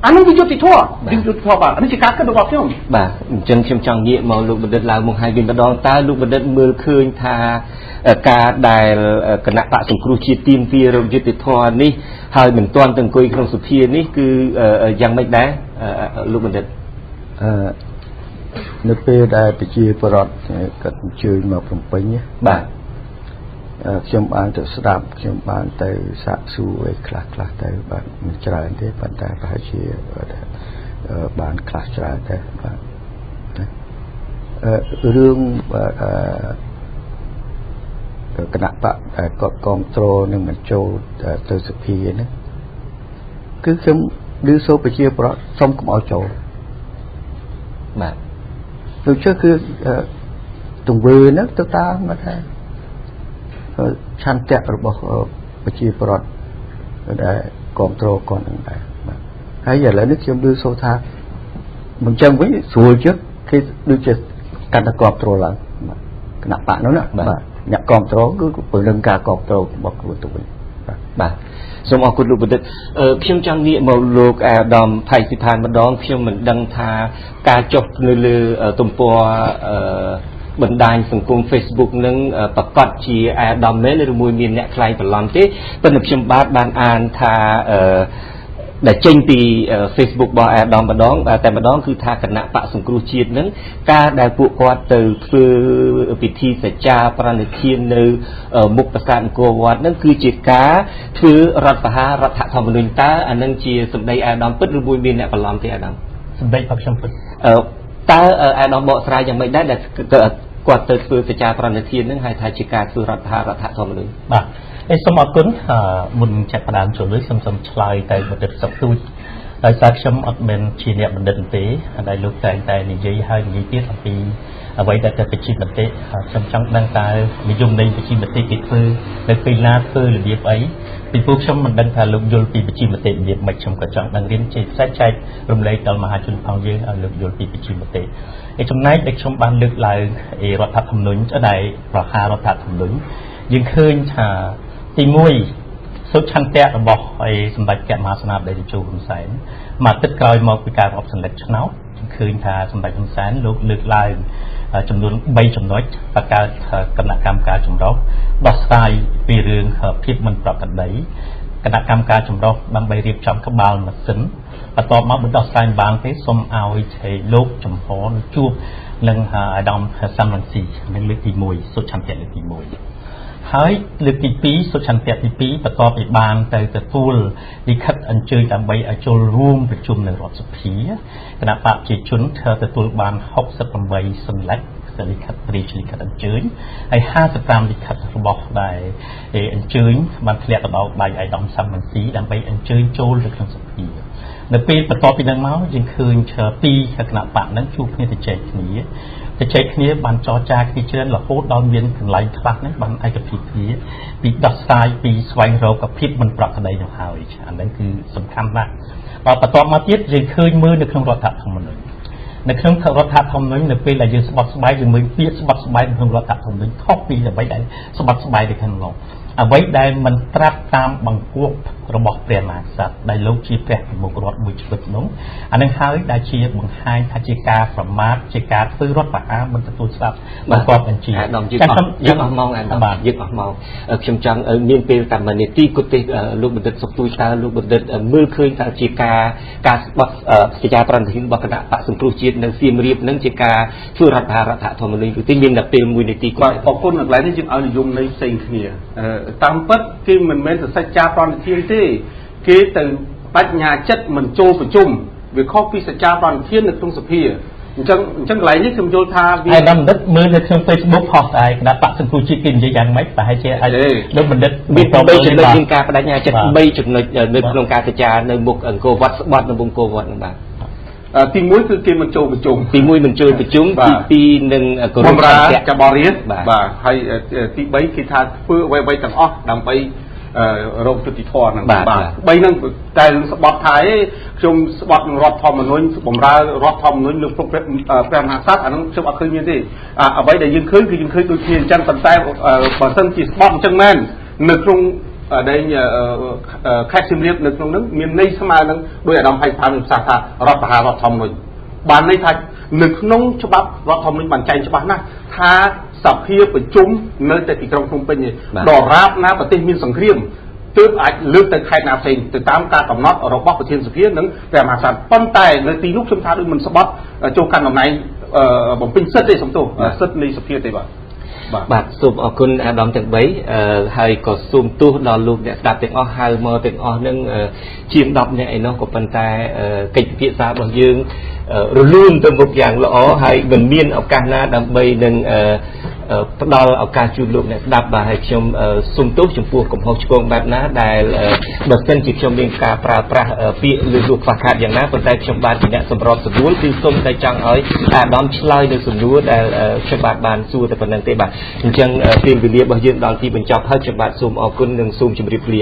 អានោះវាយុត្តិធម៌យុត្តិធម៌បាទនេះជាការគិតរបស់ខ្ញុំបាទអញ្ចឹងខ្ញុំចង់ងាកមកលោកបណ្ឌិតឡើងមកឲ្យវិញម្ដងតើលោកបណ្ឌិតមើលឃើញថាការដែលគណៈបកសង្គ្រោះជាតិទាមទាររកយុត្តិធម៌នេះហើយមិនទាន់ទៅអង្គុយក្នុងសភានេះគឺយ៉ាងម៉េចដែរលោកបណ្ឌិតនៅពេលដែលប្រជាពលរដ្ឋគាត់អញ្ជើញមកភ្នំពេញបាទខ្ញុំបានទៅស្ដាប់ខ្ញុំបានទៅសាកសួរអីខ្លះទៅបាទមិនច្រើនទេប៉ុន្តែប្រហែលជាបានខ្លះច្រើនដែរបាទរឿងគណៈបកគាត់គ្រប់គ្រងនឹងមិនចូលទៅសភាហ្នឹងគឺខ្ញុំឮសូរប្រជាពលរដ្ឋសុំកុំឲ្យចូលបាទដូចជាគឺទង្វើហ្នឹងទៅតាមមកថាឆន្ទៈរបស់ប្រជាពលរដ្ឋដែលគ្រប់គ្រងគាត់នឹងដែរបាទហើយឥឡូវនេះខ្ញុំឮសូរថាមិនចឹងវិញស្រួលជាងគេដូចជាកាន់តែគ្រប់គ្រងឡើងគណៈបកនោះណាបាទអ្នកគ្រប់គ្រងគឺពង្រឹងការគ្រប់គ្រងរបស់ខ្លួនទៅវិញបាទសូមអរគុណលោកបណ្ឌិតខ្ញុំចង់ងាកមកលោកអាដាមថៃសិដ្ឋានម្ដងខ្ញុំមិនដឹងថាការចុះនៅលើទំព័របណ្ដាញសង្គម Facebook នឹងប្រកាសជាអាដាមមែនឬមួយមានអ្នកខ្លាយបន្លំទេប៉ុន្តែខ្ញុំបានអានថាដែលចេញពី Facebook របស់អាដាមម្ដងតែម្ដងគឺថាគណៈបកសង្គ្រោះជាតិនឹងការដែលពួកគាត់ទៅធ្វើពិធីសច្ចាប្រណិធាននៅមុខប្រាសាទអង្គរវត្តនឹងគឺជាការធ្វើរដ្ឋប្រហាររដ្ឋធម្មនុញ្ញតើអានឹងជាសម្ដីអាដាមពិតឬមួយមានអ្នកបន្លំទេអាដាមសម្ដីរបស់ខ្ញុំពិតតើអាដាមបកស្រាយយ៉ាងម៉េចដែរដែលគាត់ទៅធ្វើសច្ចាប្រណិធាននឹងហៅថាជាការធ្វើរដ្ឋប្រហាររដ្ឋធម្មនុញ្ញបាទសូមអរគុណមុនចាប់ផ្ដើមចូលលើខ្ញុំសូមឆ្លើយទៅបណ្ឌិតសុកទូច ដោយសារខ្ញុំអត់មានជាអ្នកបណ្ឌិតទេដែលលោកតែនិយាយហើយនិយាយទៀតអំពីអ្វីដែលទៅប្រជាមតិខ្ញុំចង់ដឹងតើនិយមន័យប្រជាមតិគេធ្វើនៅពេលណាធ្វើរបៀបអីពីពួកខ្ញុំមិនដឹងថាលោកយល់ពីប្រជាមតិរបៀបម៉េចខ្ញុំក៏ចង់ដឹងរៀនជាផ្សេងចែករំលែកដល់មហាជនផងយើងឲ្យលោកយល់ពីប្រជាមតិឯចំណែកដែលខ្ញុំបានលើកឡើងរដ្ឋធម្មនុញ្ញដែលប្រហាររដ្ឋធម្មនុញ្ញយើងឃើញថាទី1សុឆន្ទៈរបស់សម្ដេចព្រះមហាសេនាបតីតេជោហ៊ុនសែនមកទឹកក្រោយមកពីការរាប់សន្លឹកឆ្នោតឃើញថាសម្ដេចហ៊ុនសែនលោកលើកឡើងចំនួន3ចំណុចបង្កើតគណៈកម្មការចម្រុះដោះស្រាយពីរឿងភាពមិនប្រក្រតីគណៈកម្មការចម្រុះដើម្បីរៀបចំក្បាលម៉ាស៊ីនបន្ទាប់មកបណ្ដោះស្រាយបានទេសូមឲ្យលោកចំហជួបនឹងអាដាមសំរងស៊ីនឹងលើកទី1សុឆន្ទៈលើកទី1ហើយលើកទី2សុឆន្ទៈទី2បន្ទាប់ពីបានទៅទទួលលិខិតអញ្ជើញដើម្បីឲ្យចូលរួមប្រជុំនៅរដ្ឋសភាគណៈបព្វជិជនទទួលបាន68សន្លឹកលិខិតរាជលិខិតអញ្ជើញហើយ55លិខិតរបស់ដែលអញ្ជើញបានធ្លាក់ទៅដល់ដៃអាដាមសំរងស៊ីដើម្បីអញ្ជើញចូលទៅក្នុងសភានៅពេលបន្ទាប់ពីនឹងមកយើងឃើញពីគណៈបកនឹងជួបគ្នាទៅចែកគ្នាបានចរចាគ្នាច្រើនរហូតដល់មានកន្លែងខ្លះហ្នឹងបានឯកភាពគ្នាពីដោះស្រាយពីស្វែងរកភាពមិនប្រក្រតីទៅហើយអាហ្នឹងគឺសំខាន់ណាស់បាទបន្ទាប់មកទៀតយើងឃើញមើលនៅក្នុងរដ្ឋធម្មនុញ្ញនៅក្នុងរដ្ឋធម្មនុញ្ញនៅពេលដែលយើងស្បត់ស្បែកយើងមើលពាក្យស្បត់ស្បែកក្នុងរដ្ឋធម្មនុញ្ញខុសពីអ្វីដែលស្បត់ស្បែកនៅក្នុងនោះអ្វីដែលមិនត្រាប់តាមបង្គាប់របស់ព្រះមហាក្សត្រដែលលោកជាព្រះប្រមុខរដ្ឋមួយជីវិតនោះអានឹងហើយដែលជាបង្ហាញថាជាការប្រមាថជាការធ្វើរដ្ឋប្រហារមិនទទួលស្ដាប់បង្គាប់បញ្ជាយើងអស់ម៉ោងយើងអស់ម៉ោងខ្ញុំចង់មានពេលតែ1នាទីគត់ទេលោកបណ្ឌិតសុខទួយតើលោកបណ្ឌិតមើលឃើញថាជាការស្បត់សេចក្តីប្រតិបត្តិរបស់គណៈបកសង្គ្រោះជាតិនៅសៀមរាបនឹងជាការធ្វើរដ្ឋប្រហាររដ្ឋធម្មនុញ្ញឬទីមានតែពេល1នាទីគាត់អរគុណនៅកន្លែងនេះយើងឲ្យនិយមន័យផ្សេងគ្នាតាមពិតគេមិនមែនសច្ចចាប្រណិធានទេគេទៅបញ្ញាចិត្តមិនចូលប្រជុំវាខុសពីសច្ចប្រណិធាននៅក្នុងសភាអញ្ចឹងកន្លែងនេះខ្ញុំយល់ថាវាហើយដល់បណ្ឌិតមើលនៅក្នុង Facebook ផុសតែគណៈបកសង្គ្រោះជាតិគេនិយាយយ៉ាងម៉េចប្រហែលជាអាចលោកបណ្ឌិតមាន3ចំណុចមានការបដិញ្ញាចិត្ត3ចំណុចនៅក្នុងការចរចានៅមុខអង្គរវត្តស្បត់នៅមុខអង្គរវត្តនឹងបាទទី1គឺគេមិនចូលប្រជុំទី1មិនចូលប្រជុំទី2នឹងគោរពចាបរៀនបាទហើយទី3គេថាធ្វើអ្វីៗទាំងអស់ដើម្បីរោគយុតិធម៌ហ្នឹងបាទ3ហ្នឹងតែស្បត់ថាខ្ញុំស្បត់នឹងរដ្ឋធម្មនុញ្ញបំរើរដ្ឋធម្មនុញ្ញលើព្រះមហាក្សត្រអាហ្នឹងខ្ញុំអត់ឃើញមានទេអ្វីដែលយើងឃើញគឺយើងឃើញដូចគ្នាអញ្ចឹងប៉ុន្តែបើសិនជាស្បត់អញ្ចឹងមែននៅក្នុងដែលខេត្តសៀមរាបនៅក្នុងហ្នឹងមានន័យស្មើនឹងដោយអាដាមហៃផានប្រសាសន៍ថារដ្ឋប្រហាររដ្ឋធម្មនុញ្ញបានន័យថានៅក្នុងច្បាប់រដ្ឋធម្មនុញ្ញបានចែងច្បាស់ណាស់ថាសភាប្រជុំនៅតែទីក្រុងភ្នំពេញដរាបណាប្រទេសមានសង្គ្រាមទើបអាចលើកទៅខេត្តណាផ្សេងទៅតាមការកំណត់របស់ប្រធានសភានិងព្រះមហាក្សត្រប៉ុន្តែនៅទីនោះខ្ញុំថាដូចមិនស្បត់ចូលកាន់តំណែងបំពេញសិទ្ធិទេសំទោសសិទ្ធិនៃសភាទេបាទសូមអរគុណអាដាមទាំង3ហើយក៏សូមទោសដល់លោកអ្នកស្ដាប់ទាំងអស់ហៅមកទាំងអស់នឹងជាង10នាក់ឯនោះក៏ប៉ុន្តែកិច្ចពិភាក្សារបស់យើងរលូនទៅមុខយ៉ាងល្អហើយមិនមានឱកាសណាដើម្បីនឹងផ្ដល់ឱកាសជូនលោកអ្នកស្ដាប់បាទហើយខ្ញុំសូមទោសចំពោះកំហុសឆ្គងបែបណាដែលបើសិនជាខ្ញុំមានការប្រើប្រាស់ពាក្យឬលោកខ្វះខាតយ៉ាងណាប៉ុន្តែខ្ញុំបានជាអ្នកសម្របសម្រួលគឺសូមតែចង់ឲ្យអាដាមឆ្លើយនៅសំណួរដែលខ្ញុំបានសួរតែប៉ុណ្្នឹងទេបាទអញ្ចឹងពេលវេលារបស់យើងដល់ទីបញ្ចប់ហើយខ្ញុំបាទសូមអរគុណនិងសូមជម្រាបលា